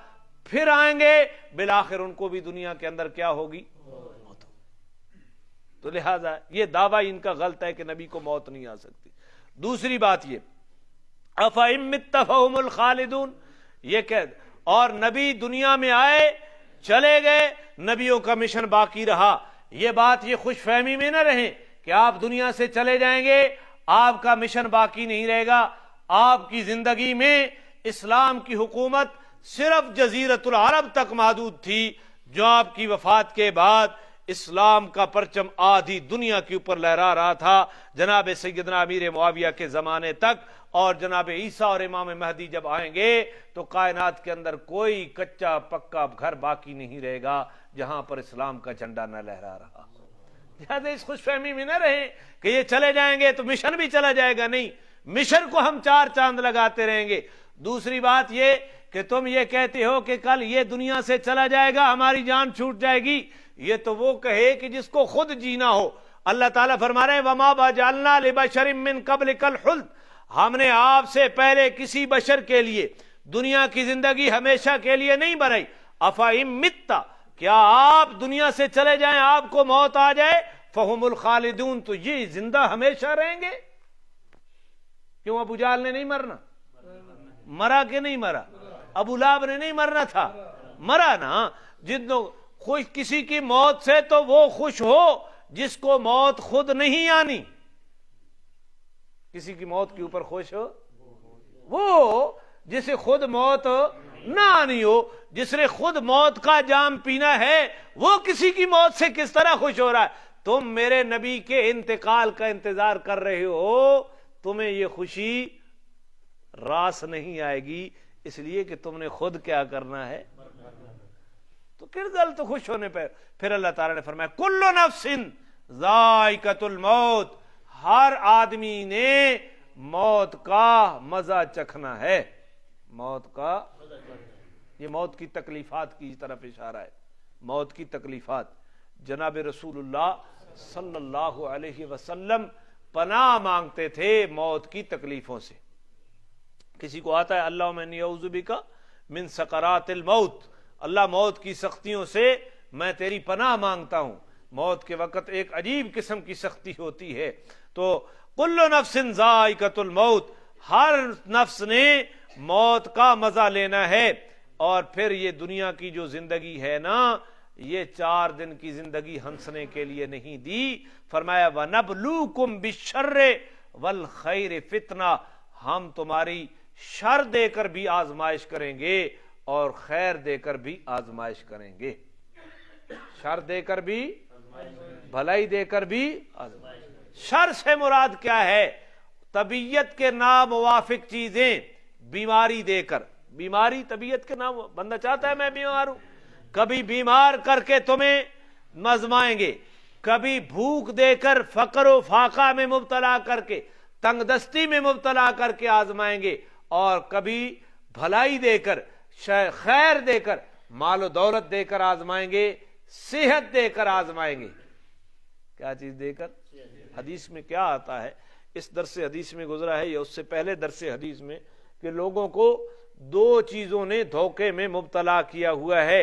پھر آئیں گے، بالآخر ان کو بھی دنیا کے اندر کیا ہوگی؟ موت. تو لہذا یہ دعویٰ ان کا غلط ہے کہ نبی کو موت نہیں آ سکتی. دوسری بات یہ افَإِن مِتَّ فَهُمُ الْخَالِدُونَ، یہ کہ اور نبی دنیا میں آئے چلے گئے، نبیوں کا مشن باقی رہا. یہ بات یہ خوش فہمی میں نہ رہیں کہ آپ دنیا سے چلے جائیں گے، آپ کا مشن باقی نہیں رہے گا. آپ کی زندگی میں اسلام کی حکومت صرف جزیرۃ العرب تک محدود تھی. جو آپ کی وفات کے بعد اسلام کا پرچم آدھی دنیا کے اوپر لہرا رہا تھا جناب سیدنا امیر معاویہ کے زمانے تک. اور جناب عیسیٰ اور امام مہدی جب آئیں گے تو کائنات کے اندر کوئی کچا پکا گھر باقی نہیں رہے گا جہاں پر اسلام کا جھنڈا نہ لہرا رہا. لہذا اس خوش فہمی میں نہ رہیں کہ یہ چلے جائیں گے تو مشن بھی چلا جائے گا. نہیں، مشن کو ہم چار چاند لگاتے رہیں گے. دوسری بات یہ کہ تم یہ کہتے ہو کہ کل یہ دنیا سے چلا جائے گا، ہماری جان چھوٹ جائے گی. یہ تو وہ کہے کہ جس کو خود جینا ہو. اللہ تعالیٰ فرما رہے ہیں وَمَا جَعَلْنَا لِبَشَرٍ مِّن قَبْلِكَ الْخُلْدَ، ہم نے آپ سے پہلے کسی بشر کے لیے دنیا کی زندگی ہمیشہ کے لیے نہیں بنائی. أَفَإِن مِتَّ، کیا آپ دنیا سے چلے جائیں، آپ کو موت آ جائے، فَهُمُ الْخَالِدُونَ، تو یہ زندہ ہمیشہ رہیں گے. کیوں ابو جہل نے نہیں مرنا؟ مرا کہ نہیں مرا؟ ابو لہب نے نہیں مرنا تھا؟ مرا نا. جن خوش کسی کی موت سے تو وہ خوش ہو جس کو موت خود نہیں آنی. کسی کی موت کے اوپر خوش ہو وہ جسے خود موت نہ آنی ہو. جس نے خود موت کا جام پینا ہے وہ کسی کی موت سے کس طرح خوش ہو رہا ہے؟ تم میرے نبی کے انتقال کا انتظار کر رہے ہو، تمہیں یہ خوشی راس نہیں آئے گی، اس لیے کہ تم نے خود کیا کرنا ہے. تو کس گل تو خوش ہونے پہ. پھر اللہ تعالیٰ نے فرمایا کل نفس ذائقۃ الموت، ہر آدمی نے موت کا مزہ چکھنا ہے. موت کا، یہ موت کی تکلیفات کی طرف اشارہ ہے. موت کی تکلیفات. جناب رسول اللہ صلی اللہ علیہ وسلم پناہ مانگتے تھے موت کی تکلیفوں سے. کسی کو آتا ہے اللہم انی اعوذ بک من سکرات الموت، اللہ موت کی سختیوں سے میں تیری پناہ مانگتا ہوں. موت کے وقت ایک عجیب قسم کی سختی ہوتی ہے. تو کل نفس ذائقۃ الموت، ہر نفس نے موت کا مزہ لینا ہے. اور پھر یہ دنیا کی جو زندگی ہے نا، یہ 4 دن کی زندگی ہنسنے کے لیے نہیں دی. فرمایا وَنَبْلُوكُمْ بِالشَّرِّ وَالْخَيْرِ فِتْنَةً، ہم تمہاری شر دے کر بھی آزمائش کریں گے اور خیر دے کر بھی آزمائش کریں گے. شر دے کر بھی، بھلائی دے کر بھی آزمائش. شر سے مراد کیا ہے؟ طبیعت کے ناموافق چیزیں بیماری دے کر. بیماری طبیعت کے نام، بندہ چاہتا ہے میں بیمار ہوں، کبھی بیمار کر کے تمہیں مزمائیں گے، کبھی بھوک دے کر، فقر و فاقہ میں مبتلا کر کے، تنگ دستی میں مبتلا کر کے آزمائیں گے، اور کبھی بھلائی دے کر، خیر دے کر، مال و دولت دے کر آزمائیں گے، صحت دے کر آزمائیں گے. کیا چیز دے کر؟ حدیث میں کیا آتا ہے، اس درس حدیث میں گزرا ہے یا اس سے پہلے درس حدیث میں، کہ لوگوں کو دو چیزوں نے دھوکے میں مبتلا کیا ہوا ہے،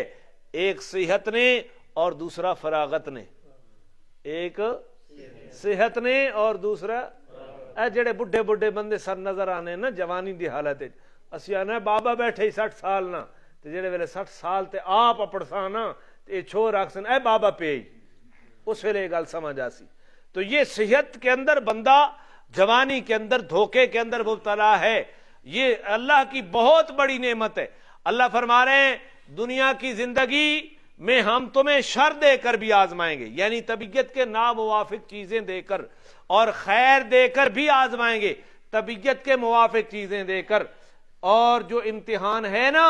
ایک صحت نے اور دوسرا فراغت نے۔ ایک صحت نے اور دوسرا اے جڑے بڈھے بڈھے بندے سر نظر آنے نا جوانی دی حالت ہے، اسی آنا بابا بیٹھے 60 سال نا، تے جڑے ویلے 60 سال تے آپ اپڑسا نا تے چھوڑ آکسن اے بابا پی، اس ویلے گل سمجھ آسی۔ تو یہ صحت کے اندر بندہ جوانی کے اندر دھوکے کے اندر مبتلا ہے، یہ اللہ کی بہت بڑی نعمت ہے۔ اللہ فرما رہے ہیں دنیا کی زندگی میں ہم تمہیں شر دے کر بھی آزمائیں گے، یعنی طبیعت کے ناموافق چیزیں دے کر، اور خیر دے کر بھی آزمائیں گے، طبیعت کے موافق چیزیں دے کر۔ اور جو امتحان ہے نا،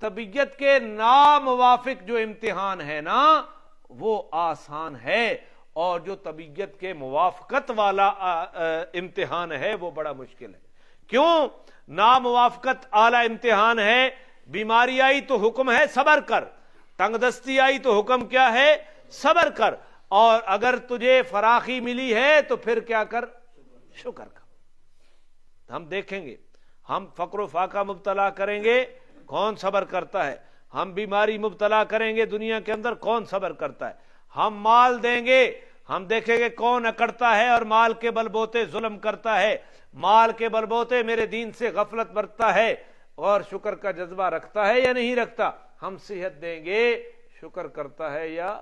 طبیعت کے ناموافق جو امتحان ہے نا وہ آسان ہے، اور جو طبیعت کے موافقت والا امتحان ہے وہ بڑا مشکل ہے۔ کیوں؟ ناموافقت اعلی امتحان ہے، بیماری آئی تو حکم ہے صبر کر، تنگ دستی آئی تو حکم کیا ہے؟ صبر کر، اور اگر تجھے فراخی ملی ہے تو پھر کیا کر؟ شکر کر۔ ہم دیکھیں گے، ہم فقر و فاقہ مبتلا کریں گے، کون صبر کرتا ہے؟ ہم بیماری مبتلا کریں گے دنیا کے اندر، کون صبر کرتا ہے؟ ہم مال دیں گے، ہم دیکھیں گے کون اکڑتا ہے اور مال کے بل بوتے ظلم کرتا ہے، مال کے بل بوتے میرے دین سے غفلت برتتا ہے اور شکر کا جذبہ رکھتا ہے یا نہیں رکھتا؟ ہم صحت دیں گے، شکر کرتا ہے یا؟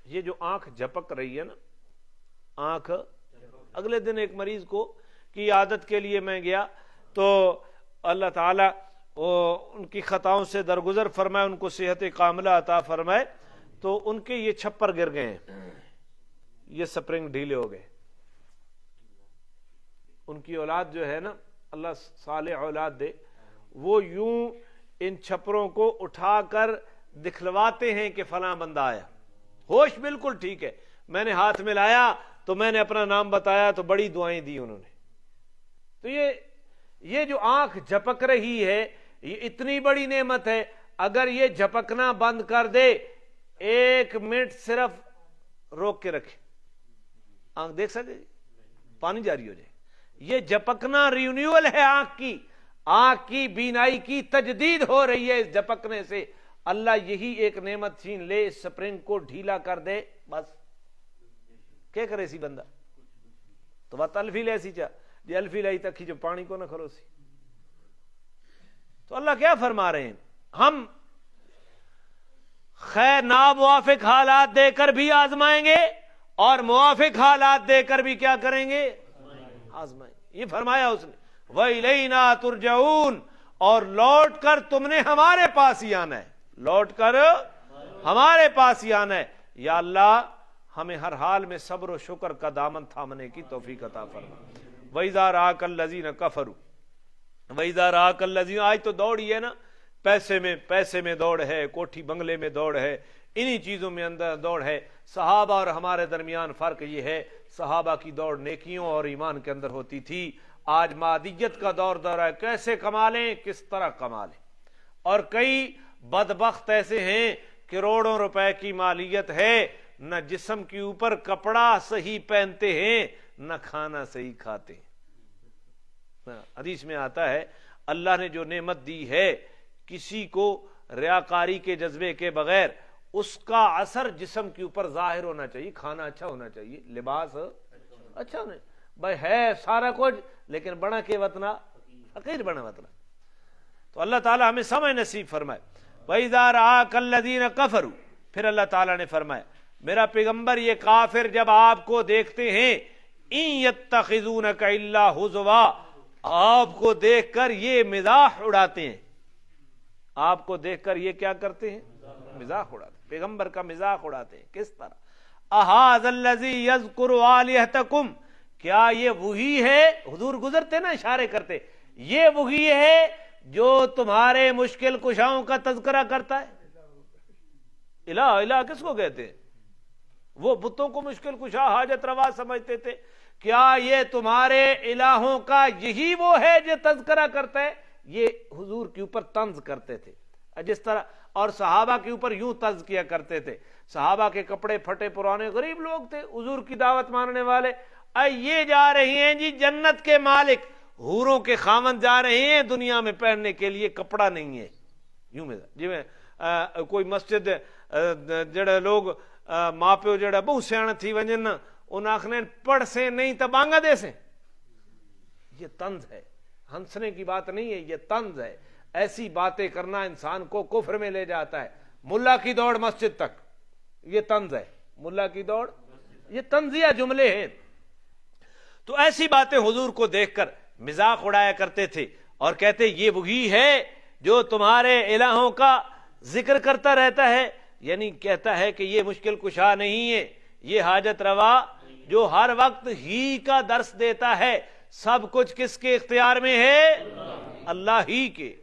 یہ جو آنکھ جھپک رہی ہے نا، آنکھ، اگلے دن ایک مریض کو کی عادت کے لیے میں گیا تو اللہ تعالیٰ ان کی خطاؤں سے درگزر فرمائے، ان کو صحت کاملہ عطا فرمائے، تو ان کے یہ چھپر گر گئے ہیں، یہ سپرنگ ڈھیلے ہو گئے۔ ان کی اولاد جو ہے نا، اللہ صالح اولاد دے، وہ یوں ان چھپروں کو اٹھا کر دکھلواتے ہیں کہ فلاں بندہ آیا، ہوش بالکل ٹھیک ہے، میں نے ہاتھ میں لایا تو میں نے اپنا نام بتایا تو بڑی دعائیں دی انہوں نے۔ تو یہ جو آنکھ جھپک رہی ہے یہ اتنی بڑی نعمت ہے، اگر یہ جھپکنا بند کر دے، 1 منٹ صرف روک کے رکھے، آنکھ دیکھ سکے، پانی جاری ہو جائے۔ یہ جھپکنا رینیول ہے، آنکھ کی بینائی کی تجدید ہو رہی ہے اس جھپکنے سے۔ اللہ یہی ایک نعمت چھین لے، سپرنگ کو ڈھیلا کر دے، بس کیا کرے سی بندہ؟ تو بات الفی لے سی چاہ جی الفی لائی تک ہی جو پانی کو نہ کھلو سی۔ تو اللہ کیا فرما رہے ہیں؟ ہم خیر ناموافق حالات دے کر بھی آزمائیں گے اور موافق حالات دے کر بھی کیا کریں گے؟ آزمائیں گے۔ یہ فرمایا اس نے وَإِلَيْنَا تُرْجَعُونَ، اور لوٹ کر تم نے ہمارے پاس ہی آنا ہے، لوٹ کر ہمارے پاس ہی آنا ہے۔ یا اللہ ہمیں ہر حال میں صبر و شکر کا دامن تھامنے کی توفیق عطا فرما۔ وَإِذَا رَآكَ الَّذِينَ كَفَرُوا، وَإِذَا رَآكَ الَّذِينَ، آج تو دوڑ ہی ہے نا، پیسے میں دوڑ ہے، کوٹھی بنگلے میں دوڑ ہے، انہی چیزوں میں اندر دوڑ ہے۔ صحابہ اور ہمارے درمیان فرق یہ ہے، صحابہ کی دوڑ نیکیوں اور ایمان کے اندر ہوتی تھی، آج مادیت کا دور ہے، کیسے کما لیں، کس طرح کما لیں۔ اور کئی بدبخت ایسے ہیں کروڑوں روپے کی مالیت ہے، نہ جسم کے اوپر کپڑا صحیح پہنتے ہیں، نہ کھانا صحیح کھاتے ہیں۔ حدیث میں آتا ہے اللہ نے جو نعمت دی ہے کسی کو ریاکاری کے جذبے کے بغیر، اس کا اثر جسم کے اوپر ظاہر ہونا چاہیے، کھانا اچھا ہونا چاہیے، لباس اچھا ہونا، بھائی ہے سارا کچھ لیکن بنا کے وطنا فقیر بنا وطنا۔ تو اللہ تعالی ہمیں سمجھ نصیب فرمائے۔ وَإِذَا رَآكَ الَّذِينَ كَفَرُوا، پھر اللہ تعالیٰ نے فرمایا میرا پیغمبر یہ کافر جب آپ کو دیکھتے ہیں، إِن يَتَّخِذُونَكَ إِلَّا هُزُوًا، آپ کو دیکھ کر یہ مزاح اڑاتے ہیں، آپ کو دیکھ کر یہ کیا کرتے ہیں؟ مزاح اڑاتے ہیں، پیغمبر کا مزاح اڑاتے ہیں۔ کس طرح؟ أَهَٰذَا الَّذِي يَذْكُرُ آلِهَتَكُمْ، کیا یہ وہی ہے؟ حضور گزرتے نا اشارے کرتے، یہ وہی ہے جو تمہارے مشکل کشاؤں کا تذکرہ کرتا ہے؟ الہ کس کو کہتے ہیں؟ وہ بتوں کو مشکل کشا حاجت روا سمجھتے تھے، کیا یہ تمہارے الہوں کا یہی وہ ہے جو تذکرہ کرتا ہے؟ یہ حضور کے اوپر طنز کرتے تھے، جس طرح اور صحابہ کے اوپر یوں طرز کیا کرتے تھے. صحابہ کے کپڑے پھٹے پرانے غریب لوگ تھے, حضور کی دعوت ماننے والے. یہ جا رہی ہیں جی جنت کے مالک, حوروں کے خاوند جا رہے ہیں دنیا میں پہننے کے لیے کپڑا نہیں ہے. یوں میں جی کوئی مسجد جڑے لوگ ماں پیو جڑا بہت سیاح تھی ونجن ان آخنے پڑھ سے نہیں تو بانگا دے سے. یہ طنز ہے, ہنسنے کی بات نہیں ہے, یہ طنز ہے. ایسی باتیں کرنا انسان کو کفر میں لے جاتا ہے. ملا کی دوڑ مسجد تک, یہ طنز ہے. ملا کی دوڑ, یہ طنزیہ جملے ہیں. تو ایسی باتیں حضور کو دیکھ کر مذاق اڑایا کرتے تھے اور کہتے یہ وہی ہے جو تمہارے الہوں کا ذکر کرتا رہتا ہے, یعنی کہتا ہے کہ یہ مشکل کشا نہیں ہے, یہ حاجت روا جو ہر وقت ہی کا درس دیتا ہے. سب کچھ کس کے اختیار میں ہے؟ اللہ ہی کے.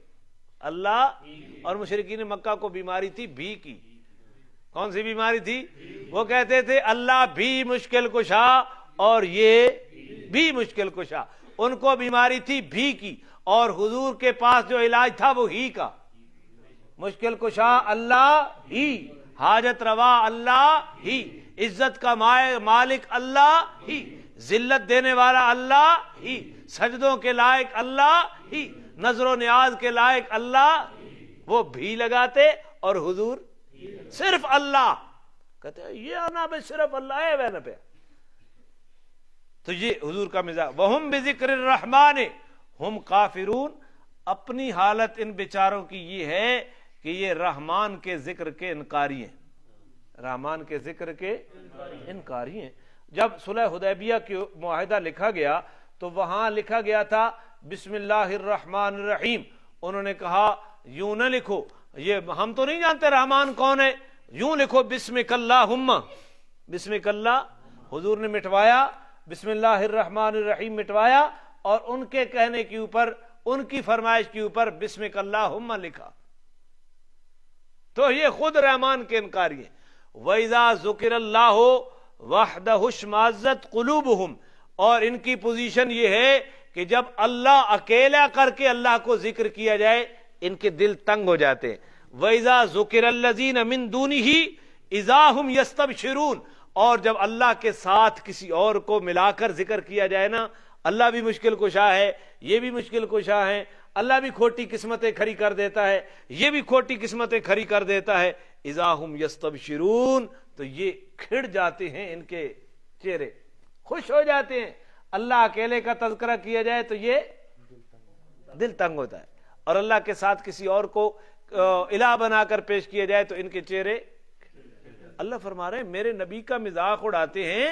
اللہ. اور مشرکین مکہ کو بیماری تھی بھی کی. کون سی بیماری تھی؟ وہ کہتے تھے اللہ بھی مشکل کشا اور یہ بھی مشکل کشا. ان کو بیماری تھی بھی کی, اور حضور کے پاس جو علاج تھا وہ ہی کا. مشکل کشا اللہ ہی, حاجت روا اللہ ہی, عزت کا مالک اللہ ہی, ذلت دینے والا اللہ ہی, سجدوں کے لائق اللہ ہی, نظر و نیاز کے لائق اللہ. وہ بھی لگاتے اور حضور صرف اللہ کہتے ہیں یہ آنا بے صرف اللہ ہے وے نہ پہ. تو یہ حضور کا مزاج. وہم بذکر الرحمن ہم کافرون. اپنی حالت ان بیچاروں کی یہ ہے کہ یہ رحمان کے ذکر کے انکاری ہیں. رحمان کے ذکر کے انکاری ہیں. جب صلح حدیبیہ کی معاہدہ لکھا گیا تو وہاں لکھا گیا تھا بسم اللہ الرحمن الرحیم. انہوں نے کہا یوں نہ لکھو, یہ ہم تو نہیں جانتے رحمان کون ہے, یوں لکھو بسمک اللہم. بسمک اللہ حضور نے مٹوایا, بسم اللہ الرحمن الرحیم مٹوایا, اور ان کے کہنے کے اوپر, ان کی فرمائش کے اوپر بسمک اللہم لکھا. تو یہ خود رحمان کے انکاری ہیں. وَإِذَا ذُكِرَ اللَّهُ وَحْدَهُ اشْمَأَزَّتْ قُلُوبُهُمْ. اور ان کی پوزیشن یہ ہے کہ جب اللہ اکیلا کر کے اللہ کو ذکر کیا جائے ان کے دل تنگ ہو جاتے ہیں. وَإِذَا ذُكِرَ الَّذِينَ مِن دُونِهِ إِذَا هُمْ يَسْتَبْشِرُونَ. اور جب اللہ کے ساتھ کسی اور کو ملا کر ذکر کیا جائے نا, اللہ بھی مشکل کشا ہے, یہ بھی مشکل کشا ہے, اللہ بھی کھوٹی قسمتیں کھڑی کر دیتا ہے, یہ بھی کھوٹی قسمتیں کھڑی کر دیتا ہے. اذا ہم یستبشرون. تو یہ کھڑ جاتے ہیں, ان کے چہرے خوش ہو جاتے ہیں. اللہ اکیلے کا تذکرہ کیا جائے تو یہ دل تنگ ہوتا ہے, اور اللہ کے ساتھ کسی اور کو الہ بنا کر پیش کیا جائے تو ان کے چہرے. اللہ فرما رہے ہیں میرے نبی کا مذاق اڑاتے ہیں,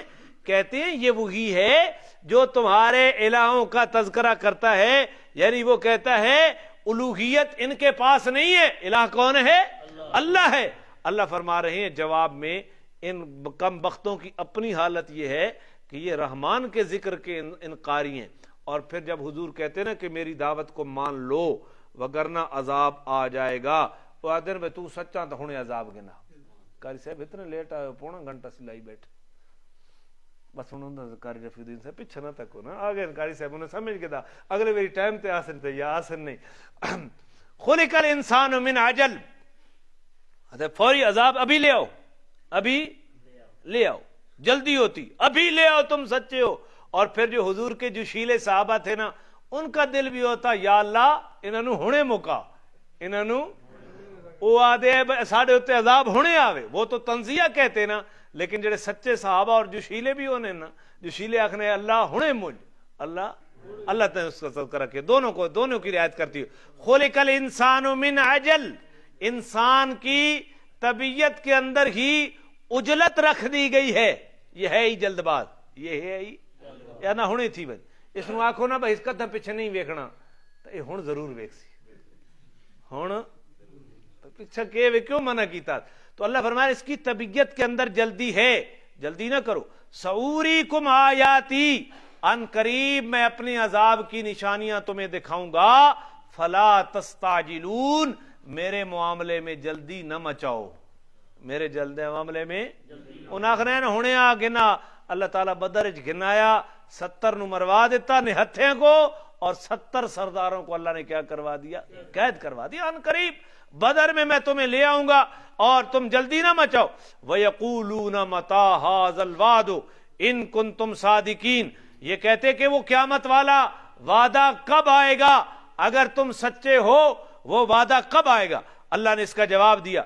کہتے ہیں یہ وہی ہے جو تمہارے الہوں کا تذکرہ کرتا ہے, یعنی وہ کہتا ہے الوہیت ان کے پاس نہیں ہے, الہ کون ہے؟ اللہ ہے. اللہ فرما رہے ہیں جواب میں ان کم بختوں کی اپنی حالت یہ ہے کہ یہ رحمان کے ذکر کے انکاری ہیں. اور پھر جب حضور کہتے ہیں نا کہ میری دعوت کو مان لو وگرنہ عذاب آ جائے گا, وہ آدھے میں تو سچا تو ہونے عذاب گنا. قاری صاحب اتنے لیٹ آئے, پونا گھنٹہ سلائی بیٹھے, بس انہوں نے قاری رفیع الدین صاحب پیچھے نہ تکو نا, آگے قاری صاحب انہیں سمجھ کے تھا اگلے میری ٹائم تے آسن تے یا آسن نہیں. خلق الانسان من عجل. فوری عذاب ابھی لے آؤ, ابھی لے آؤ, جلدی ہوتی ابھی لے آؤ, تم سچے ہو. اور پھر جو حضور کے جو شیلے صحابہ تھے نا, ان کا دل بھی ہوتا یا اللہ انہوں ہونے موقع, انہوں وہ آدھے ساڑھے ہوتے عذاب ہونے آوے. وہ تو تنزیہ کہتے نا, لیکن جڑے سچے صحابہ اور جو شیلے بھی ہونے نا, جو شیلے آخنے اللہ ہونے مجھ, اللہ تعالیٰ اس کا تذکرہ رکھے, دونوں کی رعایت کرتی ہے. خلق الانسان من عجل. انسان کی طبیعت کے اندر ہی اجلت رکھ دی گئی ہے, یہ ہے ہی جلد باز, یہ ہے ہی یا نہ ہونے تھی. بس اس نو آکھو نا بھائی اس قدم پیچھے نہیں ویکھنا, تو یہ ہن ضرور ویکھ سی, ہن پیچھے کہ کیوں منع کیتا. تو اللہ فرمایا اس کی طبیعت کے اندر جلدی ہے, جلدی نہ کرو. سوریکم آیاتی, ان قریب میں اپنی عذاب کی نشانیاں تمہیں دکھاؤں گا. فلا تستعجلون, میرے معاملے میں جلدی نہ مچاؤ, میرے جلد معاملے میں ان آخر ہونے آ گنا. اللہ تعالیٰ بدر گنایا, 70 نو مروا دیتا نے ہتھیں کو, اور 70 سرداروں کو اللہ نے کیا کروا دیا؟ قید کروا دیا۔ ان قریب بدر میں میں تمہیں لے آؤں گا اور تم جلدی نہ مچاؤ۔ وَيَقُولُونَ مَتَىٰ هَٰذَا الْوَعْدُ إِن كُنتُمْ صَادِقِينَ، یہ کہتے کہ وہ قیامت والا وعدہ کب آئے گا؟ اگر تم سچے ہو وہ وعدہ کب آئے گا؟ اللہ نے اس کا جواب دیا،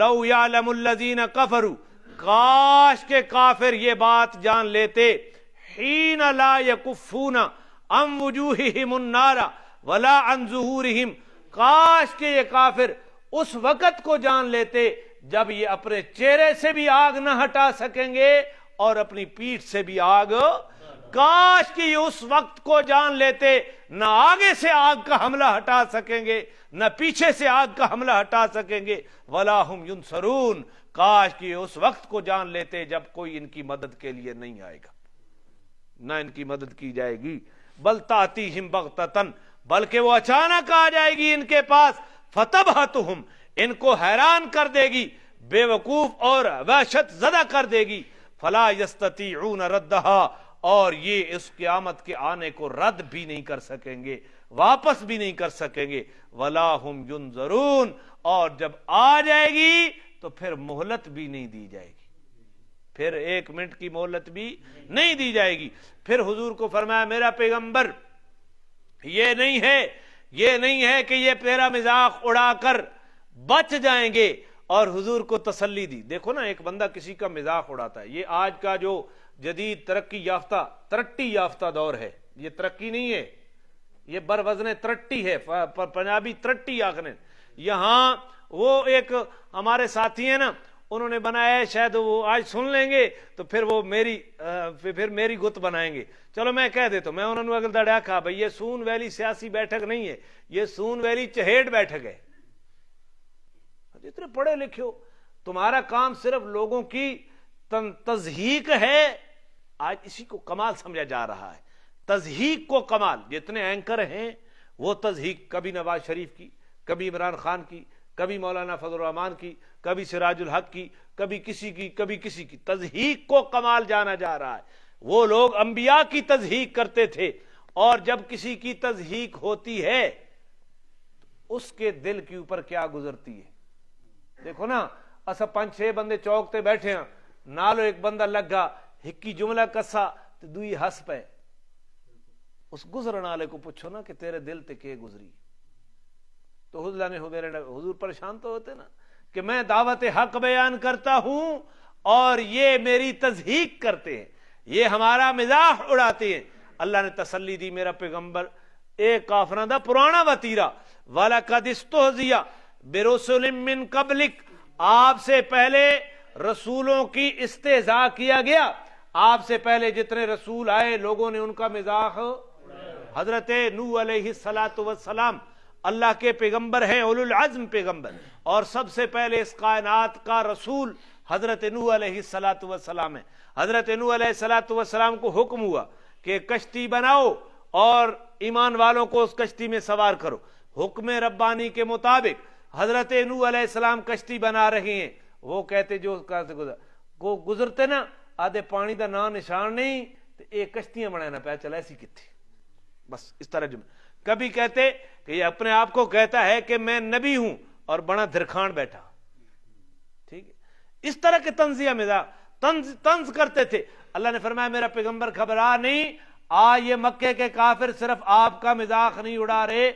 لَوْ يَعْلَمُ الَّذِينَ كَفَرُوا، کاش کے کافر یہ بات جان لیتے، حِينَ لَا يَكُفُّونَ عَنْ وُجُوهِهِمُ النَّارَ وَلَا عَنْ ظُهُورِهِمْ، کاش کے یہ کافر اس وقت کو جان لیتے جب یہ اپنے چہرے سے بھی آگ نہ ہٹا سکیں گے اور اپنی پیٹھ سے بھی آگ، کاش کہ یہ اس وقت کو جان لیتے، نہ آگے سے آگ کا حملہ ہٹا سکیں گے نہ پیچھے سے آگ کا حملہ ہٹا سکیں گے، وَلَا هُمْ يُنصَرُونَ، کاش کہ اس وقت کو جان لیتے جب کوئی ان کی مدد کے لیے نہیں آئے گا، نہ ان کی مدد کی جائے گی۔ بل تأتیہم بغتۃ، بلکہ وہ اچانک آ جائے گی ان کے پاس، فتبہتہم، ان کو حیران کر دے گی، بے وقوف اور وحشت زدہ کر دے گی، فلا یستطیعون ردہا، اور یہ اس قیامت کے آنے کو رد بھی نہیں کر سکیں گے، واپس بھی نہیں کر سکیں گے، ولا ہم ینظرون، اور جب آ جائے گی تو پھر مہلت بھی نہیں دی جائے گی، پھر 1 منٹ کی مہلت بھی نہیں دی جائے گی۔ پھر حضور کو فرمایا میرا پیغمبر یہ نہیں ہے کہ یہ تیرا مذاق اڑا کر بچ جائیں گے، اور حضور کو تسلی دی۔ دیکھو نا، ایک بندہ کسی کا مذاق اڑاتا ہے، یہ آج کا جو جدید ترقی یافتہ دور ہے، یہ ترقی نہیں ہے، یہ بروزن ترٹی ہے، پنجابی ترٹی آخنے۔ یہاں وہ ایک ہمارے ساتھی ہیں نا، انہوں نے بنایا ہے، شاید وہ آج سن لیں گے تو پھر وہ میری گت بنائیں گے۔ چلو میں کہہ دیتا ہوں، میں انہوں نے اگر دڑیا کہا بھئی یہ سون ویلی سیاسی بیٹھک نہیں ہے، یہ سون ویلی چہیٹ بیٹھک ہے۔ اتنے پڑھے لکھے ہو، تمہارا کام صرف لوگوں کی تضحیک ہے۔ آج اسی کو کمال سمجھا جا رہا ہے، تضحیک کو کمال۔ جتنے اینکر ہیں وہ تضحیک، کبھی نواز شریف کی، کبھی عمران خان کی، کبھی مولانا فضل الرحمان کی، کبھی سراج الحق کی، کبھی کسی کی، کبھی کسی کی، تضحیک کو کمال جانا جا رہا ہے۔ وہ لوگ انبیاء کی تضحیک کرتے تھے، اور جب کسی کی تضحیک ہوتی ہے اس کے دل کے اوپر کیا گزرتی ہے۔ دیکھو نا، اسا 5-6 بندے چوک تے بیٹھے ہیں، نالو ایک بندہ لگا ہکی جملہ کسا تے دوئی ہس پے، اس گزرن والے کو پوچھو نا کہ تیرے دل تے کے گزری۔ تو حضور پریشان تو ہوتے نا کہ میں دعوت حق بیان کرتا ہوں اور یہ میری تضحیک کرتے ہیں، یہ ہمارا مزاح اڑاتے ہیں۔ اللہ نے تسلی دی، میرا پیغمبر ایک کافراں دا پرانا وتیرا، وَلَقَدِ اسْتُهْزِئَ بِرُسُلٍ مِّن قَبْلِكَ، آپ سے پہلے رسولوں کی استہزاء کیا گیا، آپ سے پہلے جتنے رسول آئے لوگوں نے ان کا مزاح۔ حضرت نوح علیہ السلام اللہ کے پیغمبر ہیں، اولو العزم پیغمبر، اور سب سے پہلے اس کائنات کا رسول حضرت نوح علیہ السلام ہے۔ حضرت نوح علیہ السلام کو حکم ہوا کہ کشتی بناؤ اور ایمان والوں کو اس کشتی میں سوار کرو۔ حکم ربانی کے مطابق حضرت نوح علیہ السلام کشتی بنا رہے ہیں، وہ کہتے جو گزرتے نا آدھے پانی دا نا نشان نہیں، تو ایک کشتیاں بنانا پہ چلا ایسی کتھی، بس اس طرح جملہ۔ کبھی کہتے کہ یہ اپنے آپ کو کہتا ہے کہ میں نبی ہوں اور بڑا دھرکھان بیٹھا، ٹھیک ہے، اس طرح کے تنزیہ مزاح طنز کرتے تھے۔ اللہ نے فرمایا میرا پیغمبر گھبرا نہیں، یہ مکے کے کافر صرف آپ کا مذاق نہیں اڑا رہے،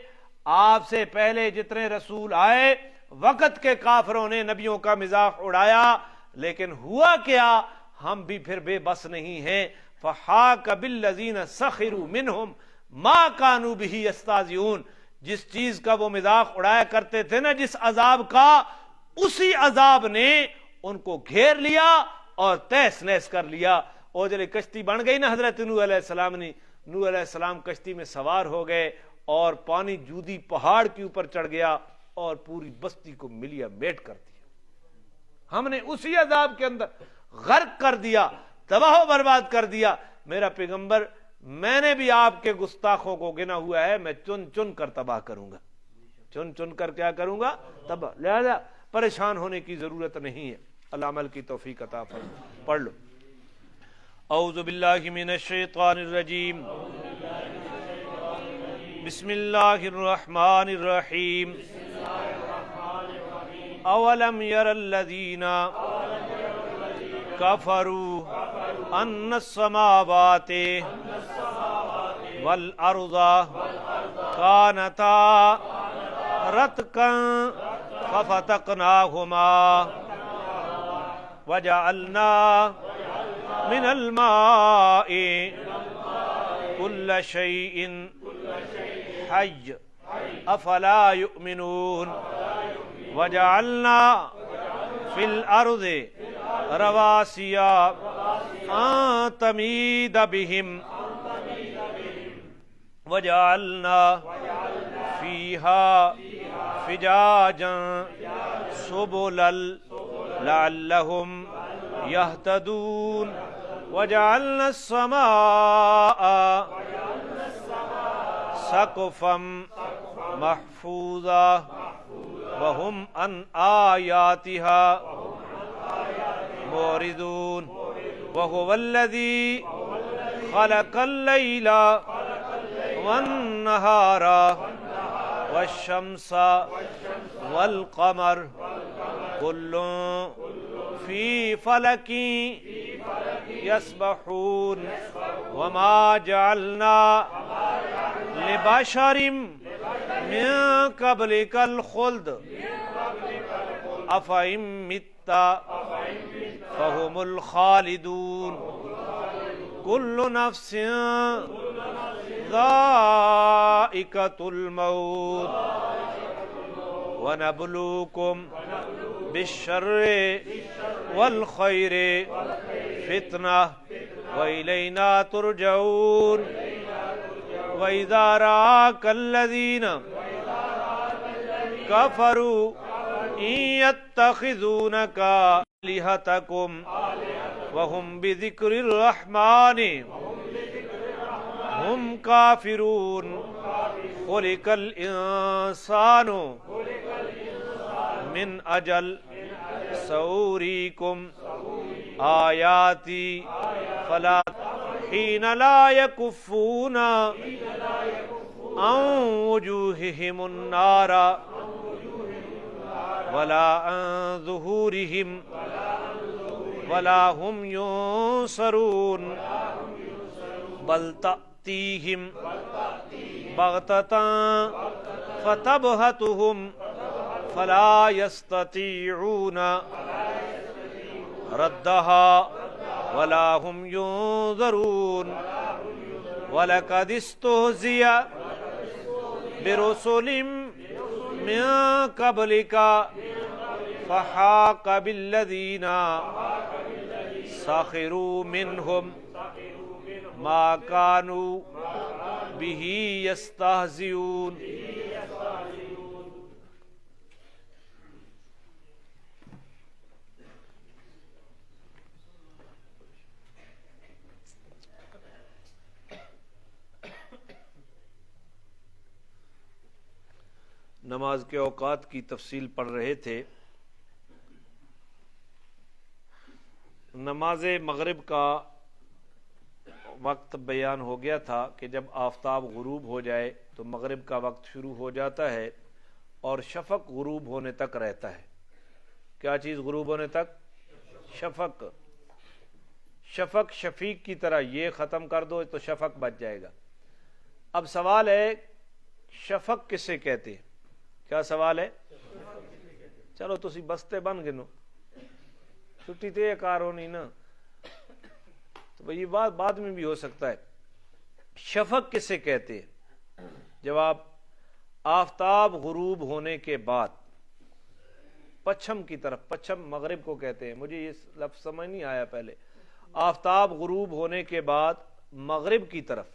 آپ سے پہلے جتنے رسول آئے وقت کے کافروں نے نبیوں کا مذاق اڑایا، لیکن ہوا کیا، ہم بھی پھر بے بس نہیں ہیں۔ فَحَاكَ بِالَّذِينَ سَخِرُوا مِنْهُمْ مَا كَانُوا بِهِ يَسْتَهْزِئُونَ، جس چیز کا وہ مذاق اڑایا کرتے تھے نا، جس عذاب کا، اسی عذاب نے ان کو گھیر لیا اور تہس نہس کر لیا۔ اور جب کشتی بن گئی نا حضرت نوح علیہ السلام نے، نوح علیہ السلام کشتی میں سوار ہو گئے اور پانی جودی پہاڑ کے اوپر چڑھ گیا اور پوری بستی کو ملیا میٹ کر دیا۔ ہم نے اسی عذاب کے اندر غرق کر دیا، تباہ و برباد کر دیا۔ میرا پیغمبر میں نے بھی آپ کے گستاخوں کو گنا ہوا ہے، میں چن چن کر تباہ کروں گا، چن چن کر کیا کروں گا، تباہ۔ لہذا پریشان ہونے کی ضرورت نہیں ہے۔ اللہ عمل کی توفیق عطا فرمائے۔ پڑھ لو، اعوذ باللہ من الشیطان الرجیم، بسم اللہ الرحمن الرحیم اولم یر الذین کفروا ان السماوات والارض کانتا رتقا ففتقناہما وجعلنا من الماء كل شيء حي افلا يؤمنون وجعلنا في الارض رواسي ان تميد بهم وجعلنا فيها فجاجا سبلا لعلهم يهتدون وجعلنا السماء سقفا محفوظا وهم عن آياتها معرضون وهو الذي خلق الليل والنهار والشمس والقمر كل في فلك يسبحون وما جعلنا لبشر من قبلك الخلد أفإن مت فهم الخالدون كل نفس ذائقة الموت ونبلوكم بالشر والخير فتنة وإلينا ترجعون وإذا رآك الذين كفروا إن يتخذونك آلهتكم وهم بذكر الرحمن هم كافرون خلق الإنسان من أجل سأريكم آياتي فلا حين لا يكفون عن وجوههم النار ولا عن ظهورهم ولا هم ينصرون بل تأتيهم بغتة فتبهتهم فلا يستطيعون ردها ولا هم ينظرون ولقد استهزئ برسل من قبلك فحاق بالذين سخروا منهم ما كانوا به يستهزئون نماز کے اوقات کی تفصیل پڑھ رہے تھے. نماز مغرب کا وقت بیان ہو گیا تھا کہ جب آفتاب غروب ہو جائے تو مغرب کا وقت شروع ہو جاتا ہے اور شفق غروب ہونے تک رہتا ہے. کیا چیز غروب ہونے تک؟ شفق. شفق شفیق کی طرح یہ ختم کر دو تو شفق بچ جائے گا. اب سوال ہے شفق کسے کہتے ہیں؟ کیا سوال ہے؟ چلو تسی بستے بن گنو چھٹی تے کار ہونی نا تو یہ بات بعد میں بھی ہو سکتا ہے. شفق کسے کہتے ہیں؟ جواب آفتاب غروب ہونے کے بعد پچھم کی طرف، پچھم مغرب کو کہتے ہیں، مجھے یہ لفظ سمجھ نہیں آیا پہلے. آفتاب غروب ہونے کے بعد مغرب کی طرف،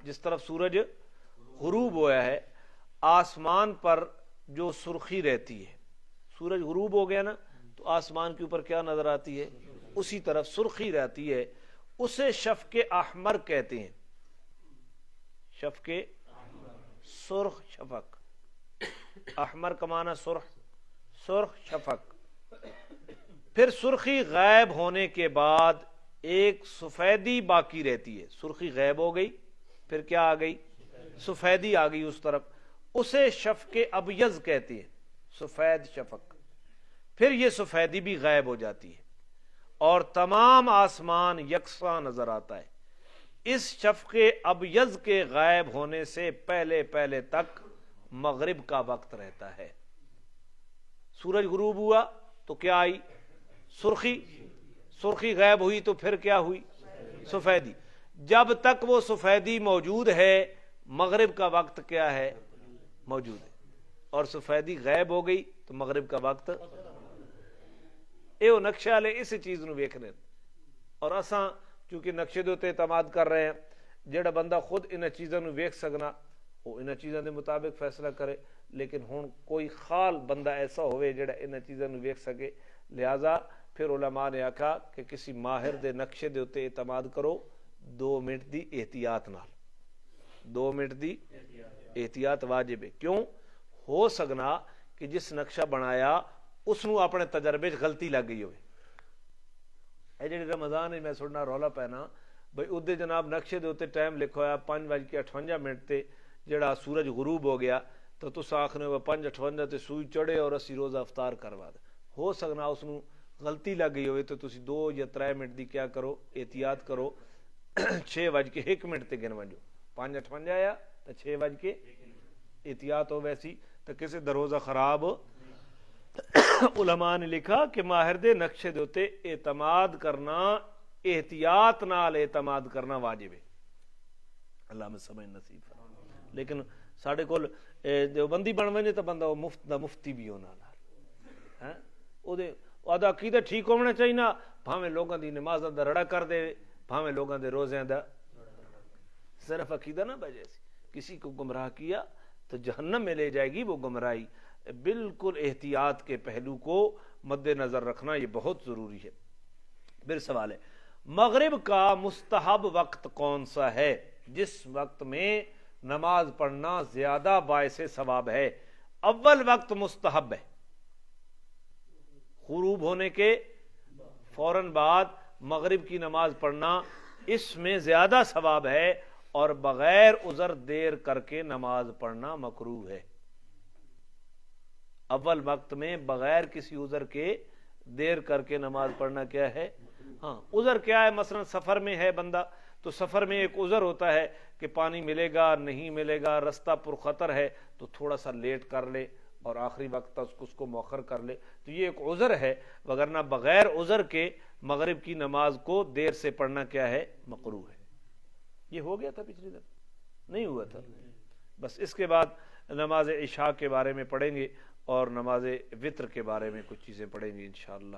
جس طرف سورج غروب ہوا ہے، آسمان پر جو سرخی رہتی ہے، سورج غروب ہو گیا نا تو آسمان کے اوپر کیا نظر آتی ہے؟ اسی طرف سرخی رہتی ہے، اسے شفق احمر کہتے ہیں. شفق سرخ شفق، احمر کا معنی سرخ، سرخ شفق. پھر سرخی غائب ہونے کے بعد ایک سفیدی باقی رہتی ہے. سرخی غائب ہو گئی، پھر کیا آ گئی؟ سفیدی آ گئی اس طرف، اسے شفق ابیض کہتی ہے، سفید شفق، پھر یہ سفیدی بھی غائب ہو جاتی ہے اور تمام آسمان یکساں نظر آتا ہے۔ اس شفق ابیض کے غائب ہونے سے پہلے پہلے تک مغرب کا وقت رہتا ہے۔ سورج غروب ہوا تو کیا آئی؟ سرخی، سرخی غائب ہوئی تو پھر کیا ہوئی؟ سفیدی۔ جب تک وہ سفیدی موجود ہے مغرب کا وقت کیا ہے؟ موجود ہے، اور سفیدی غائب ہو گئی تو مغرب کا وقت یہ نقشہ لے اس چیز نو ویکھنے، اور اساں چونکہ نقشے دے اعتماد کر رہے ہیں، جڑا بندہ خود ان چیزوں نو ویکھ سکنا وہ ان چیزوں کے مطابق فیصلہ کرے، لیکن ہن کوئی خال بندہ ایسا ہوئے جڑا ان چیزوں نو ویکھ سکے، لہذا پھر علماء نے آکھا کہ کسی ماہر دے نقشے دے اتے اعتماد کرو 2 منٹ دی احتیاط نال، 2 منٹ دی احتیاط واجب ہے۔ کیوں؟ ہو سکنا کہ جس نقشہ بنایا اس نو اپنے تجربے غلطی لگ گئی ہوئے۔ اے جڑی رمضان میں سننا رولا پینا بھئی ادھے جناب نقشے دے اوتے ٹائم لکھا ہوا 5:58 تے جڑا سورج غروب ہو گیا تو تس آخنے ہوا 5:58 تے سوئی چڑھے اور اسی روزہ افطار کروا دے۔ ہو سکنا اس نو غلطی لگ گئی ہوئے تو تسی 2 یا 3 منٹ دی کیا کرو؟ احتیاط کرو، 6:01 تے گن وجو، 5:58 آیا تو 6 احتیاط ہو ویسی تو کسی دروزہ خراب۔ علماء نے لکھا کہ ماہر دے نقشے دے اوتے اعتماد کرنا، احتیاط نال اعتماد کرنا واجب ہے۔ اللہ میں سمجھ نصیب فرمائے۔ لیکن ساڈے کول دیوبندی بن ویندے تے بندہ مفت دا مفتی بھی ہونا نال ہیں، او دے آدھا عقیدہ ٹھیک ہونا چاہیے نا، بھاویں لوگاں دی نمازاں دا رڑا کر دے، بھاویں لوگاں دے روزیاں دا، صرف عقیدہ نہ بجے سی کسی کو گمراہ کیا تو جہنم میں لے جائے گی وہ گمراہی۔ بالکل احتیاط کے پہلو کو مد نظر رکھنا یہ بہت ضروری ہے۔ پھر سوال ہے مغرب کا مستحب وقت کون سا ہے جس وقت میں نماز پڑھنا زیادہ باعث ثواب ہے؟ اول وقت مستحب ہے، غروب ہونے کے فوراً بعد مغرب کی نماز پڑھنا اس میں زیادہ ثواب ہے، اور بغیر عذر دیر کر کے نماز پڑھنا مکروہ ہے۔ اول وقت میں بغیر کسی عذر کے دیر کر کے نماز پڑھنا کیا ہے؟ ہاں عذر کیا ہے؟ مثلا سفر میں ہے بندہ تو سفر میں ایک عذر ہوتا ہے کہ پانی ملے گا نہیں ملے گا، رستہ پرخطر ہے تو تھوڑا سا لیٹ کر لے اور آخری وقت تک اس کو مؤخر کر لے، تو یہ ایک عذر ہے، وگرنہ بغیر عذر کے مغرب کی نماز کو دیر سے پڑھنا کیا ہے؟ مکروہ ہے۔ یہ ہو گیا تھا پچھلی دفعہ؟ نہیں ہوا تھا۔ بس اس کے بعد نماز عشاء کے بارے میں پڑھیں گے اور نماز وتر کے بارے میں کچھ چیزیں پڑھیں گے انشاءاللہ۔